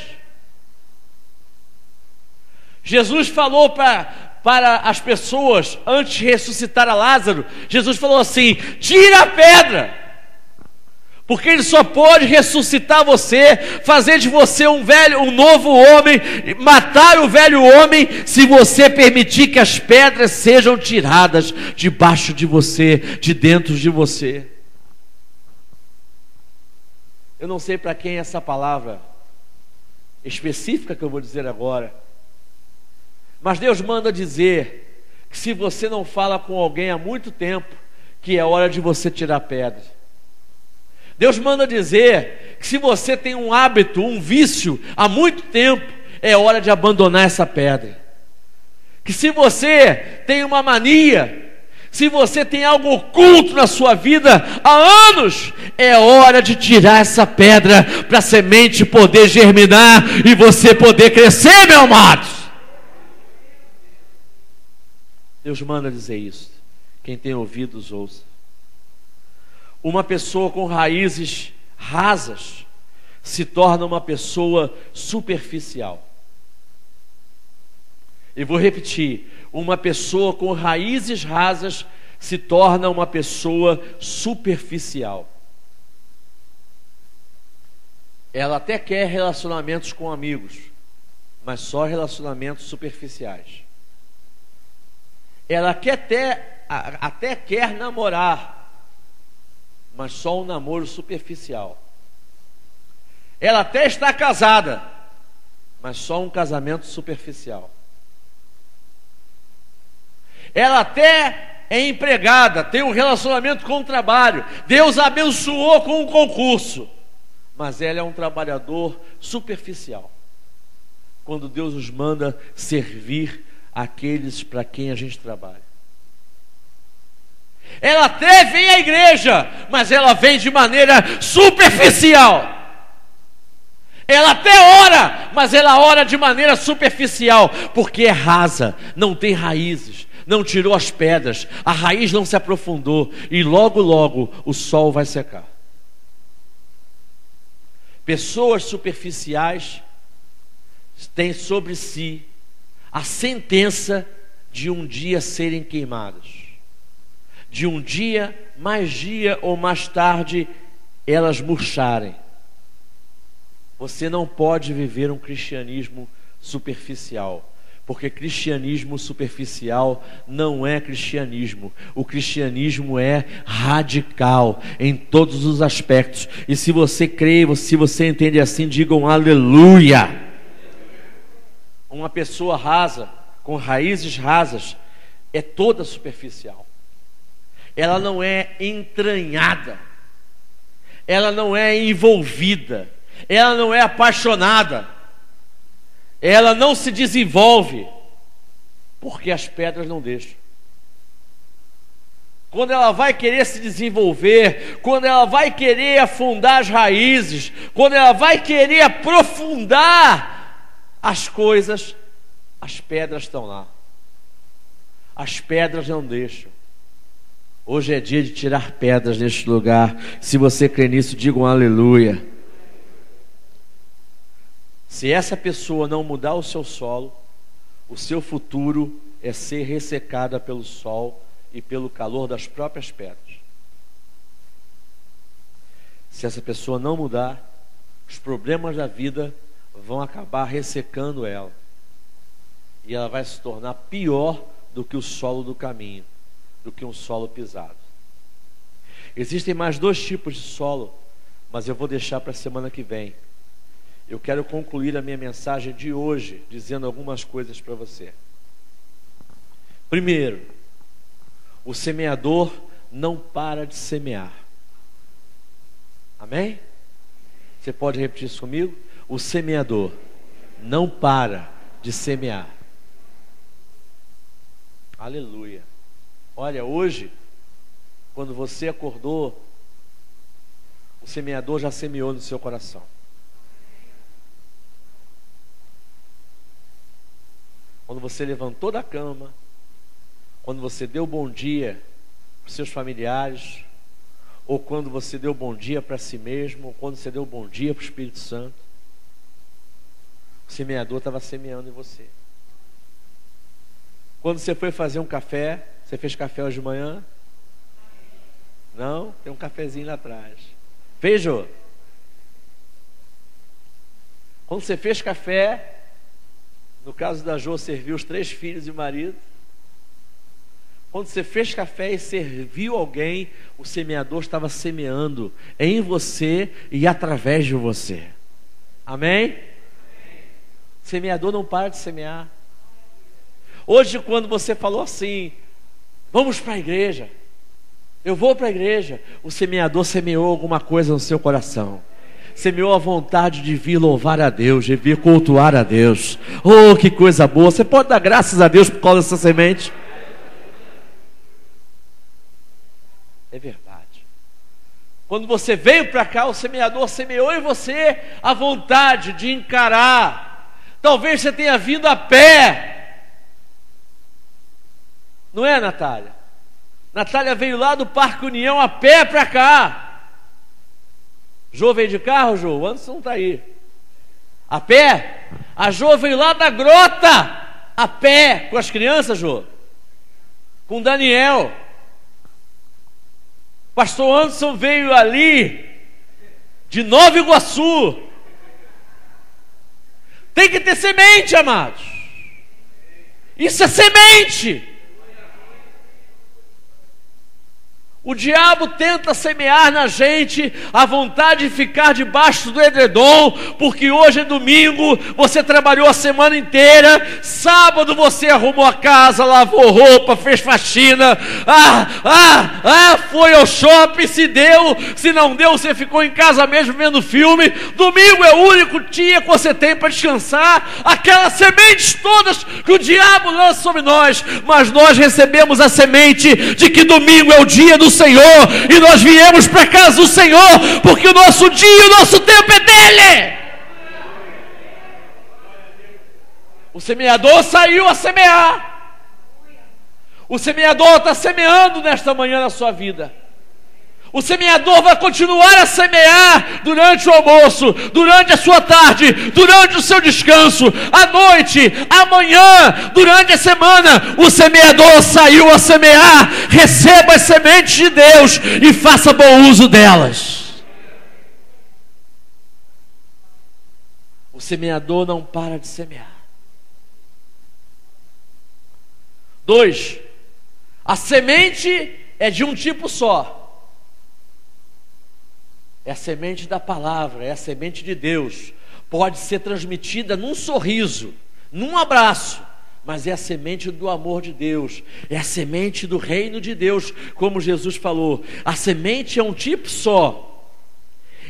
Jesus falou para as pessoas, antes de ressuscitar a Lázaro, Jesus falou assim: tira a pedra. Porque Ele só pode ressuscitar você, fazer de você um novo homem, matar o velho homem, se você permitir que as pedras sejam tiradas debaixo de você, de dentro de você. Eu não sei para quem é essa palavra específica que eu vou dizer agora, mas Deus manda dizer que se você não fala com alguém há muito tempo, que é hora de você tirar a pedra. Deus manda dizer que se você tem um hábito, um vício há muito tempo, é hora de abandonar essa pedra. Que se você tem uma mania, se você tem algo oculto na sua vida há anos, é hora de tirar essa pedra para a semente poder germinar e você poder crescer, meu amado. Deus manda dizer isso. Quem tem ouvidos, ouça. Uma pessoa com raízes rasas se torna uma pessoa superficial. E vou repetir, uma pessoa com raízes rasas se torna uma pessoa superficial. Ela até quer relacionamentos com amigos, mas só relacionamentos superficiais. Ela até quer namorar, mas só um namoro superficial. Ela até está casada, mas só um casamento superficial. Ela até é empregada, tem um relacionamento com o trabalho, Deus a abençoou com um concurso, mas ela é um trabalhador superficial. Quando Deus nos manda servir aqueles para quem a gente trabalha. Ela até vem à igreja, mas ela vem de maneira superficial. Ela até ora, mas ela ora de maneira superficial, porque é rasa, não tem raízes, não tirou as pedras, a raiz não se aprofundou, e logo logo o sol vai secar. Pessoas superficiais têm sobre si a sentença de um dia serem queimadas, de um dia ou mais tarde elas murcharem. Você não pode viver um cristianismo superficial, porque cristianismo superficial não é cristianismo. O cristianismo é radical em todos os aspectos. E se você crê, se você entende assim, digam aleluia. Uma pessoa rasa, com raízes rasas, é toda superficial. Ela não é entranhada, ela não é envolvida, ela não é apaixonada, ela não se desenvolve, porque as pedras não deixam. Quando ela vai querer se desenvolver, quando ela vai querer afundar as raízes, quando ela vai querer aprofundar as coisas, as pedras estão lá. As pedras não deixam. Hoje é dia de tirar pedras neste lugar. Se você crê nisso, diga um aleluia. Se essa pessoa não mudar o seu solo, o seu futuro é ser ressecada pelo sol e pelo calor das próprias pedras. Se essa pessoa não mudar, os problemas da vida vão acabar ressecando ela, e ela vai se tornar pior do que o solo do caminho, do que um solo pisado. Existem mais 2 tipos de solo, mas eu vou deixar para a semana que vem. Eu quero concluir a minha mensagem de hoje dizendo algumas coisas para você. Primeiro, o semeador não para de semear. Amém? Você pode repetir isso comigo? O semeador não para de semear. Aleluia. Olha, hoje, quando você acordou, o semeador já semeou no seu coração. Quando você levantou da cama, quando você deu bom dia para os seus familiares, ou quando você deu bom dia para si mesmo, ou quando você deu bom dia para o Espírito Santo, o semeador estava semeando em você. Quando você foi fazer um café, você fez café hoje de manhã? Não? Tem um cafezinho lá atrás. Fez, Jô? Quando você fez café, no caso da Jô, serviu os 3 filhos e o marido. Quando você fez café e serviu alguém, o semeador estava semeando em você e através de você. Amém? O semeador não para de semear. Hoje, quando você falou assim, vamos para a igreja, eu vou para a igreja, o semeador semeou alguma coisa no seu coração. Semeou a vontade de vir louvar a Deus, de vir cultuar a Deus. Oh, que coisa boa! Você pode dar graças a Deus por causa dessa semente? É verdade. Quando você veio para cá, o semeador semeou em você a vontade de encarar. Talvez você tenha vindo a pé. Não é, Natália? Natália veio lá do Parque União a pé para cá. Jô veio de carro, Jô? O Anderson não está aí. A pé? A Jô veio lá da grota a pé, com as crianças, Jô. Com o Daniel. Pastor Anderson veio ali de Nova Iguaçu. Tem que ter semente, amados. Isso é semente. O diabo tenta semear na gente a vontade de ficar debaixo do edredom, porque hoje é domingo, você trabalhou a semana inteira, sábado você arrumou a casa, lavou roupa, fez faxina, foi ao shopping, se deu, se não deu, você ficou em casa mesmo vendo filme. Domingo é o único dia que você tem para descansar. Aquelas sementes todas que o diabo lança sobre nós, mas nós recebemos a semente de que domingo é o dia do Senhor, e nós viemos para a casa do Senhor, porque o nosso dia e o nosso tempo é dele. O semeador saiu a semear. O semeador está semeando nesta manhã na sua vida. O semeador vai continuar a semear durante o almoço, durante a sua tarde, durante o seu descanso, à noite, amanhã, durante a semana. O semeador saiu a semear. Receba as sementes de Deus e faça bom uso delas. O semeador não para de semear. 2. A semente é de um tipo só. É a semente da palavra, é a semente de Deus. Pode ser transmitida num sorriso, num abraço, mas é a semente do amor de Deus, é a semente do reino de Deus, como Jesus falou. A semente é um tipo só,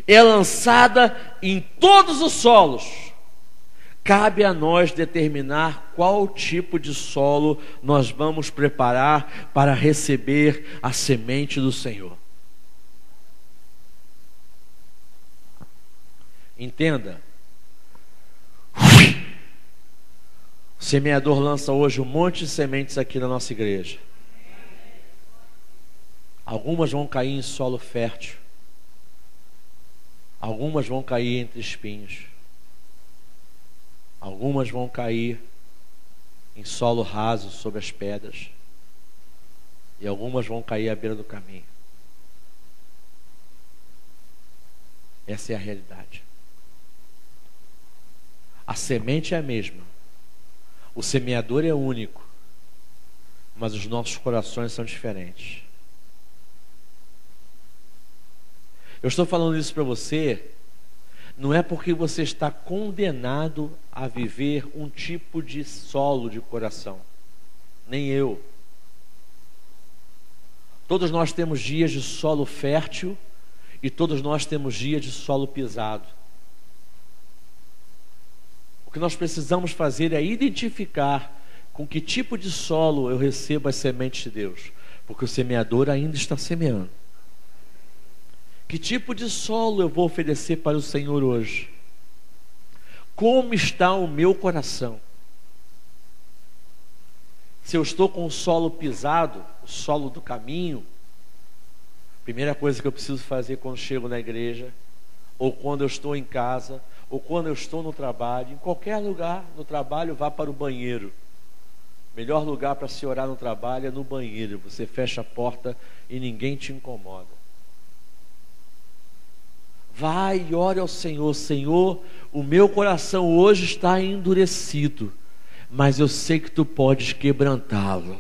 é lançada em todos os solos. Cabe a nós determinar qual tipo de solo nós vamos preparar para receber a semente do Senhor. Entenda, o semeador lança hoje um monte de sementes aqui na nossa igreja. Algumas vão cair em solo fértil, algumas vão cair entre espinhos, algumas vão cair em solo raso sobre as pedras, e algumas vão cair à beira do caminho. Essa é a realidade. A semente é a mesma, o semeador é único, mas os nossos corações são diferentes. Eu estou falando isso para você, não é porque você está condenado a viver um tipo de solo de coração, nem eu. Todos nós temos dias de solo fértil e todos nós temos dias de solo pisado. O que nós precisamos fazer é identificar com que tipo de solo eu recebo as sementes de Deus, porque o semeador ainda está semeando. Que tipo de solo eu vou oferecer para o Senhor hoje? Como está o meu coração? Se eu estou com o solo pisado, o solo do caminho, a primeira coisa que eu preciso fazer quando chego na igreja, ou quando eu estou em casa, ou quando eu estou no trabalho, em qualquer lugar no trabalho, vá para o banheiro. Melhor lugar para se orar no trabalho é no banheiro. Você fecha a porta e ninguém te incomoda. Vai e ore ao Senhor. Senhor, o meu coração hoje está endurecido, mas eu sei que Tu podes quebrantá-lo.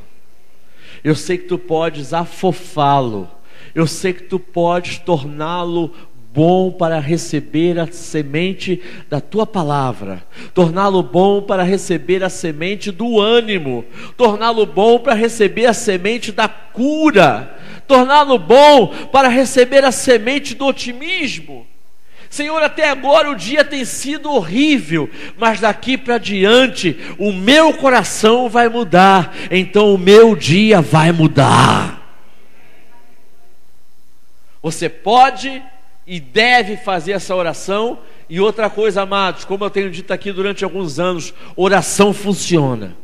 Eu sei que Tu podes afofá-lo. Eu sei que Tu podes torná-lo bom para receber a semente da tua palavra, torná-lo bom para receber a semente do ânimo, torná-lo bom para receber a semente da cura, torná-lo bom para receber a semente do otimismo. Senhor, até agora o dia tem sido horrível, mas daqui para diante o meu coração vai mudar, então o meu dia vai mudar. Você pode e deve fazer essa oração. E outra coisa, amados, como eu tenho dito aqui durante alguns anos, oração funciona.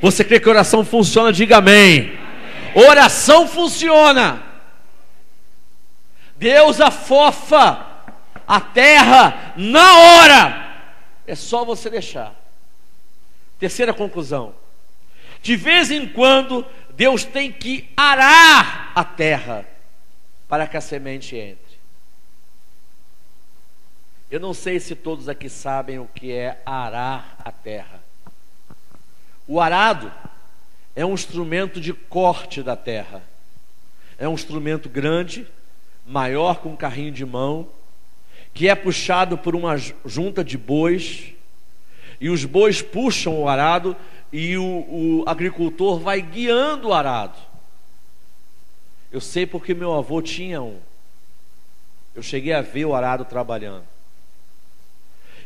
Você crê que oração funciona? Diga amém. Oração funciona. Deus afofa a terra na hora. É só você deixar. Terceira conclusão: de vez em quando Deus tem que arar a terra para que a semente entre. Eu não sei se todos aqui sabem o que é arar a terra. O arado é um instrumento de corte da terra. É um instrumento grande, maior que um carrinho de mão, que é puxado por uma junta de bois, e os bois puxam o arado e o agricultor vai guiando o arado. Eu sei porque meu avô tinha um. Eu cheguei a ver o arado trabalhando.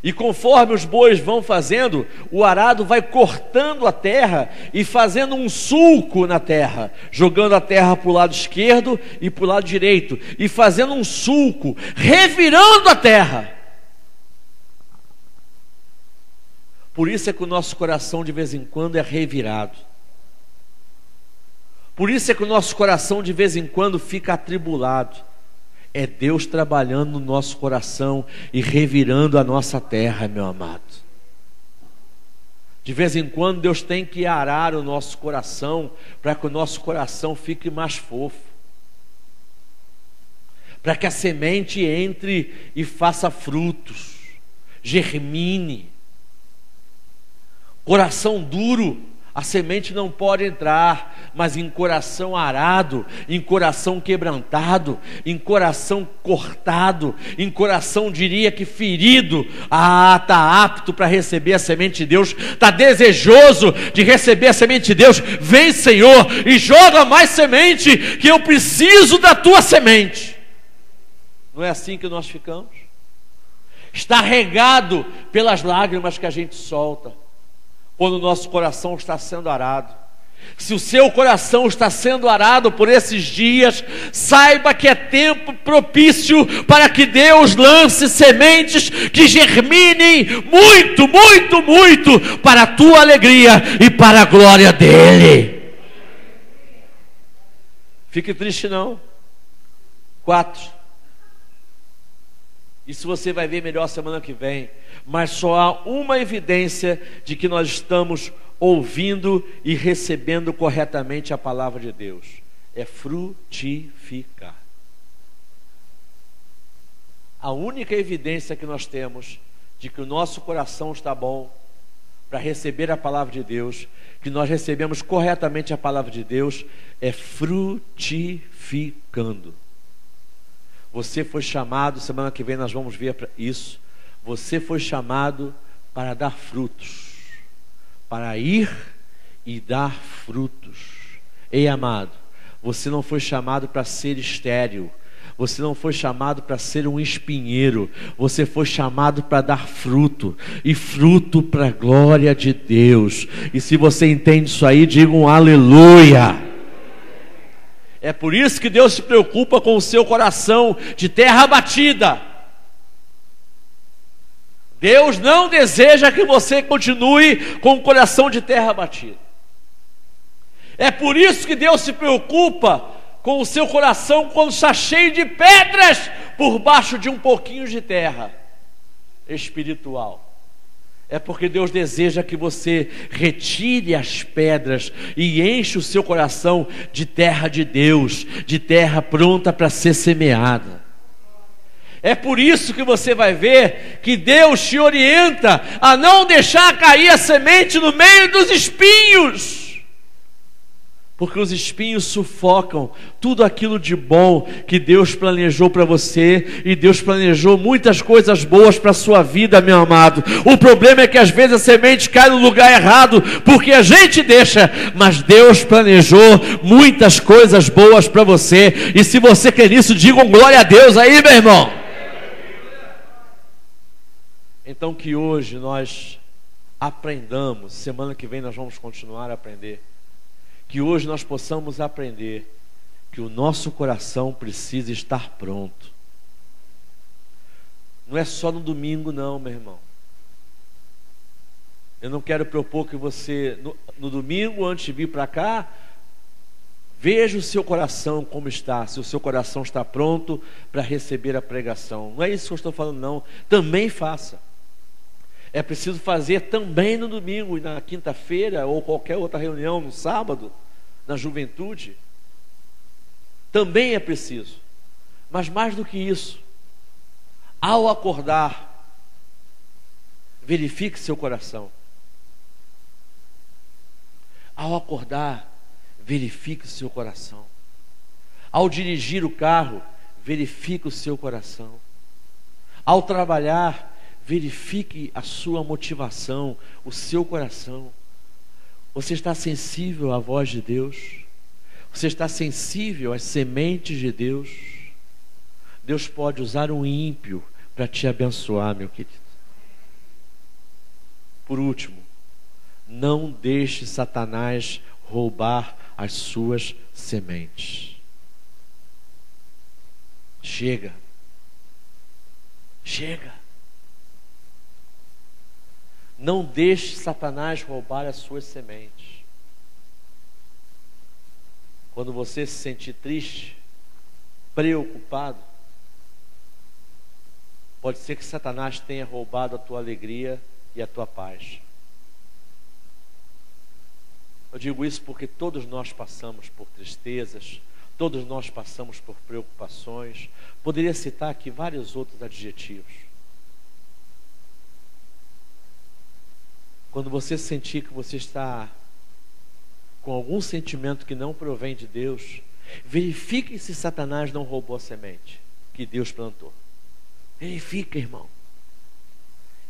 E conforme os bois vão fazendo, o arado vai cortando a terra e fazendo um sulco na terra, jogando a terra para o lado esquerdo e para o lado direito, e fazendo um sulco, revirando a terra. Por isso é que o nosso coração de vez em quando é revirado. Por isso é que o nosso coração de vez em quando fica atribulado. É Deus trabalhando no nosso coração e revirando a nossa terra, meu amado. De vez em quando Deus tem que arar o nosso coração para que o nosso coração fique mais fofo, para que a semente entre e faça frutos, germine. Coração duro, a semente não pode entrar, mas em coração arado, em coração quebrantado, em coração cortado, em coração, diria que ferido, está apto para receber a semente de Deus, está desejoso de receber a semente de Deus. Vem, Senhor, e joga mais semente, que eu preciso da tua semente. Não é assim que nós ficamos? Está regado pelas lágrimas que a gente solta quando o nosso coração está sendo arado. Se o seu coração está sendo arado por esses dias, saiba que é tempo propício para que Deus lance sementes que germinem muito, muito, muito, para a tua alegria e para a glória dEle. Fique triste não. 4. Isso você vai ver melhor semana que vem. Mas só há uma evidência de que nós estamos ouvindo e recebendo corretamente a palavra de Deus: é frutificar. A única evidência que nós temos de que o nosso coração está bom para receber a palavra de Deus, que nós recebemos corretamente a palavra de Deus, é frutificando. Você foi chamado, semana que vem nós vamos ver isso. Você foi chamado para dar frutos, para ir e dar frutos. Ei, amado, você não foi chamado para ser estéril. Você não foi chamado para ser um espinheiro. Você foi chamado para dar fruto, e fruto para a glória de Deus. E se você entende isso aí, diga um aleluia. É por isso que Deus se preocupa com o seu coração de terra batida. Deus não deseja que você continue com o coração de terra batida. É por isso que Deus se preocupa com o seu coração quando está cheio de pedras por baixo de um pouquinho de terra espiritual. É porque Deus deseja que você retire as pedras e enche o seu coração de terra de Deus, de terra pronta para ser semeada. É por isso que você vai ver que Deus te orienta a não deixar cair a semente no meio dos espinhos. Porque os espinhos sufocam tudo aquilo de bom que Deus planejou para você. E Deus planejou muitas coisas boas para a sua vida, meu amado. O problema é que às vezes a semente cai no lugar errado, porque a gente deixa. Mas Deus planejou muitas coisas boas para você. E se você quer nisso, digam glória a Deus aí, meu irmão. Então que hoje nós aprendamos. Semana que vem nós vamos continuar a aprender. Que hoje nós possamos aprender que o nosso coração precisa estar pronto. Não é só no domingo não, meu irmão. Eu não quero propor que você, no domingo, antes de vir para cá, veja o seu coração como está. Se o seu coração está pronto para receber a pregação. Não é isso que eu estou falando não. Também faça. É preciso fazer também no domingo e na quinta-feira ou qualquer outra reunião no sábado, na juventude. Também é preciso. Mas mais do que isso, ao acordar, verifique seu coração. Ao acordar, verifique o seu coração. Ao dirigir o carro, verifique o seu coração. Ao trabalhar, verifique a sua motivação, o seu coração. Você está sensível à voz de Deus? Você está sensível às sementes de Deus? Deus pode usar um ímpio para te abençoar, meu querido. Por último, não deixe Satanás roubar as suas sementes. Chega. Chega. Não deixe Satanás roubar as suas sementes. Quando você se sentir triste, preocupado, pode ser que Satanás tenha roubado a tua alegria e a tua paz. Eu digo isso porque todos nós passamos por tristezas, todos nós passamos por preocupações. Poderia citar aqui vários outros adjetivos. Quando você sentir que você está com algum sentimento que não provém de Deus, verifique se Satanás não roubou a semente que Deus plantou. Verifique, irmão.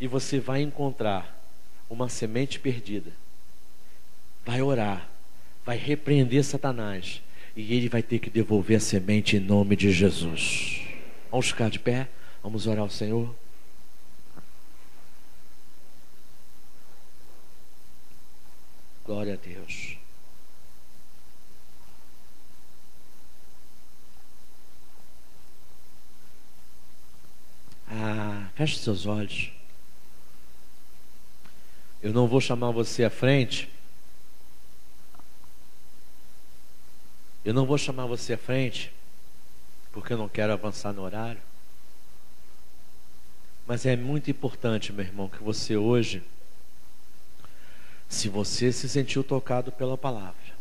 E você vai encontrar uma semente perdida. Vai orar, vai repreender Satanás, e ele vai ter que devolver a semente em nome de Jesus. Vamos ficar de pé, vamos orar ao Senhor. Glória a Deus. Feche seus olhos. Eu não vou chamar você à frente. Eu não vou chamar você à frente, porque eu não quero avançar no horário. Mas é muito importante, meu irmão, que você hoje, se você se sentiu tocado pela palavra,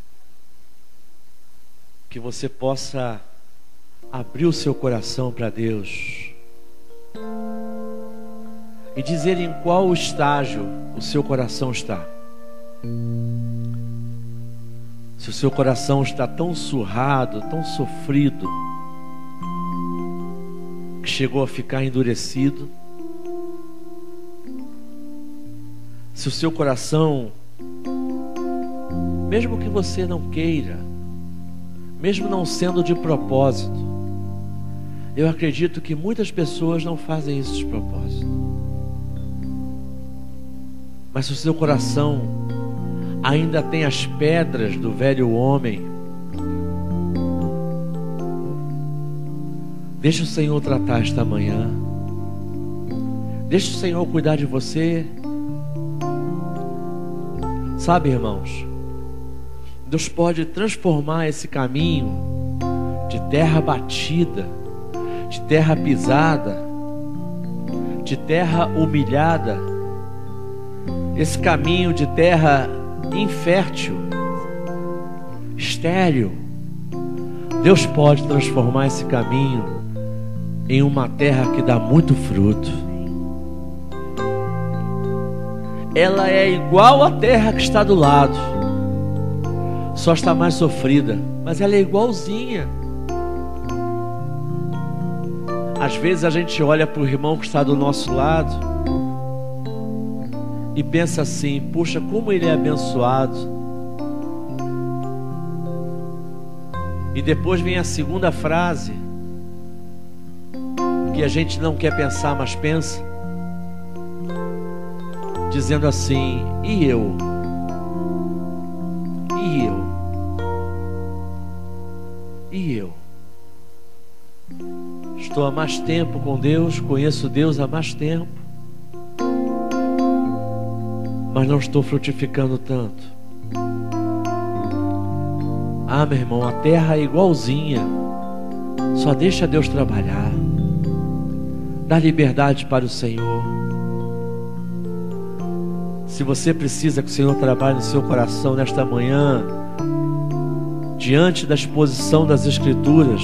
que você possa abrir o seu coração para Deus e dizer em qual estágio o seu coração está. Se o seu coração está tão surrado, tão sofrido, que chegou a ficar endurecido, se o seu coração, mesmo que você não queira, mesmo não sendo de propósito, eu acredito que muitas pessoas não fazem isso de propósito, mas se o seu coração ainda tem as pedras do velho homem, deixa o Senhor tratar esta manhã, deixa o Senhor cuidar de você. Sabe, irmãos, Deus pode transformar esse caminho de terra batida, de terra pisada, de terra humilhada, esse caminho de terra infértil, estéril. Deus pode transformar esse caminho em uma terra que dá muito fruto. Ela é igual à terra que está do lado, só está mais sofrida, mas ela é igualzinha. Às vezes a gente olha para o irmão que está do nosso lado e pensa assim: puxa, como ele é abençoado. E depois vem a segunda frase, que a gente não quer pensar, mas pensa, dizendo assim: e eu? E eu? E eu? Estou há mais tempo com Deus, conheço Deus há mais tempo, mas não estou frutificando tanto. Ah, meu irmão, a terra é igualzinha. Só deixa Deus trabalhar. Dá liberdade para o Senhor. Se você precisa que o Senhor trabalhe no seu coração nesta manhã, diante da exposição das Escrituras,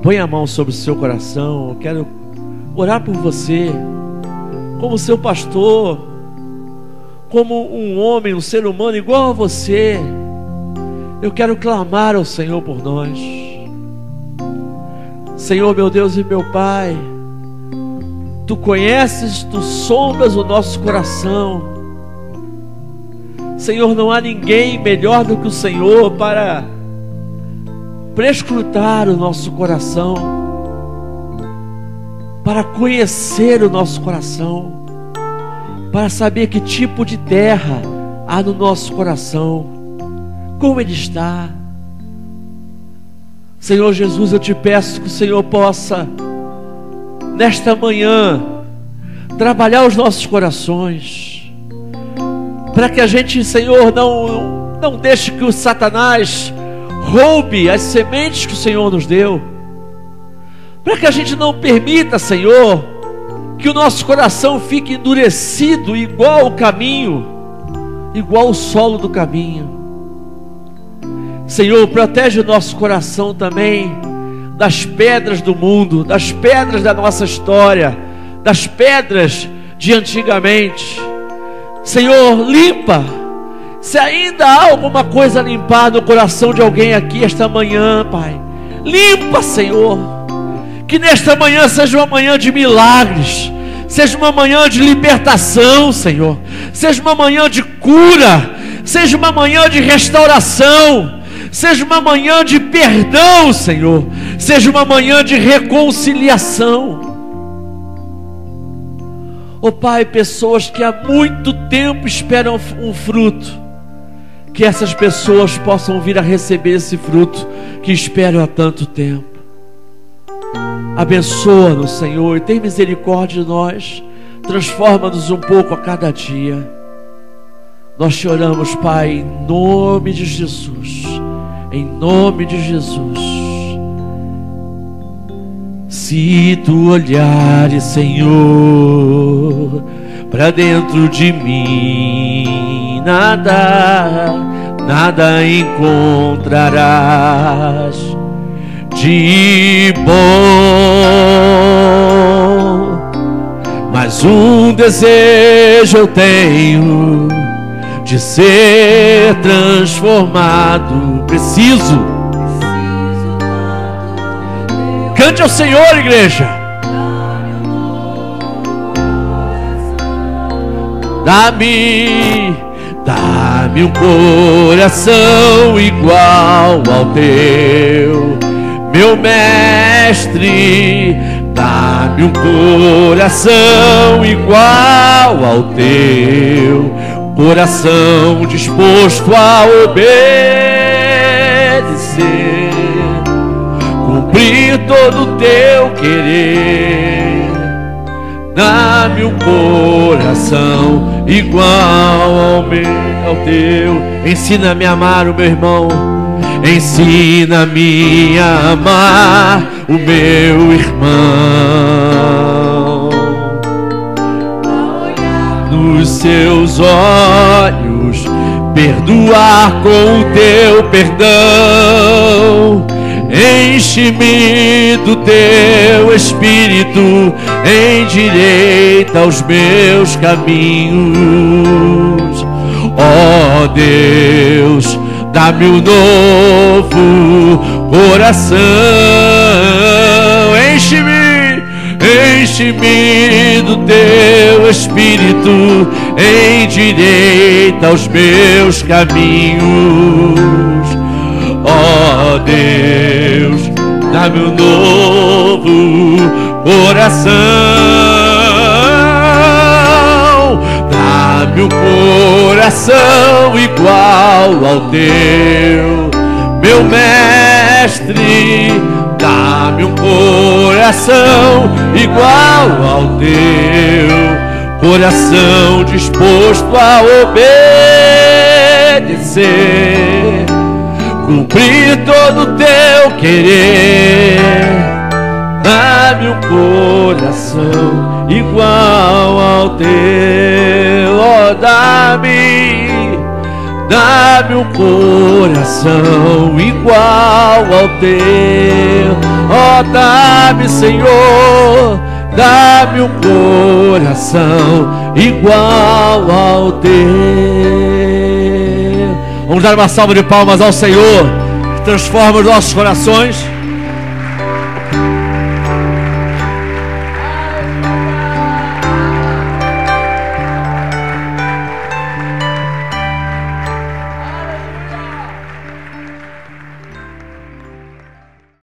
põe a mão sobre o seu coração. Eu quero orar por você, como seu pastor, como um homem, um ser humano igual a você. Eu quero clamar ao Senhor por nós. Senhor, meu Deus e meu Pai, Tu conheces, Tu sondas o nosso coração. Senhor, não há ninguém melhor do que o Senhor para prescrutar o nosso coração, para conhecer o nosso coração, para saber que tipo de terra há no nosso coração, como ele está. Senhor Jesus, eu te peço que o Senhor possa, nesta manhã, trabalhar os nossos corações, para que a gente, Senhor, não deixe que o Satanás roube as sementes que o Senhor nos deu, para que a gente não permita, Senhor, que o nosso coração fique endurecido igual o caminho, igual o solo do caminho. Senhor, protege o nosso coração também das pedras do mundo, das pedras da nossa história, das pedras de antigamente. Senhor, limpa. Se ainda há alguma coisa a limpar no coração de alguém aqui esta manhã, Pai, limpa, Senhor. Que nesta manhã seja uma manhã de milagres, seja uma manhã de libertação, Senhor, seja uma manhã de cura, seja uma manhã de restauração, seja uma manhã de perdão, Senhor, seja uma manhã de reconciliação. Oh Pai, pessoas que há muito tempo esperam um fruto, que essas pessoas possam vir a receber esse fruto que esperam há tanto tempo. Abençoa-nos, Senhor, e tem misericórdia de nós. Transforma-nos um pouco a cada dia. Nós te oramos, Pai, em nome de Jesus. Em nome de Jesus. Se tu olhares, Senhor, para dentro de mim, nada encontrarás de bom, mas um desejo eu tenho de ser transformado. Preciso. Cante ao Senhor, igreja. Dá-me um coração igual ao teu, meu mestre. Dá-me um coração igual ao teu, coração disposto a obedecer, cumprir todo o teu querer. Dá-me um coração igual ao teu. Ensina-me a amar o meu irmão, ensina-me a amar o meu irmão. Nos seus olhos, perdoar com o teu perdão. Enche-me do teu Espírito, endireita os meus caminhos. Ó Deus, dá-me um novo coração. Enche-me do teu Espírito, endireita os meus caminhos. Ó Deus, dá-me um novo coração. Dá-me um coração igual ao teu, meu mestre. Dá-me um coração igual ao teu, coração disposto a obedecer, cumprir todo o teu querer. Dá-me um coração igual ao teu, oh, dá-me um coração igual ao teu, oh, dá-me, Senhor, dá-me um coração igual ao teu. Vamos dar uma salva de palmas ao Senhor, que transforma os nossos corações.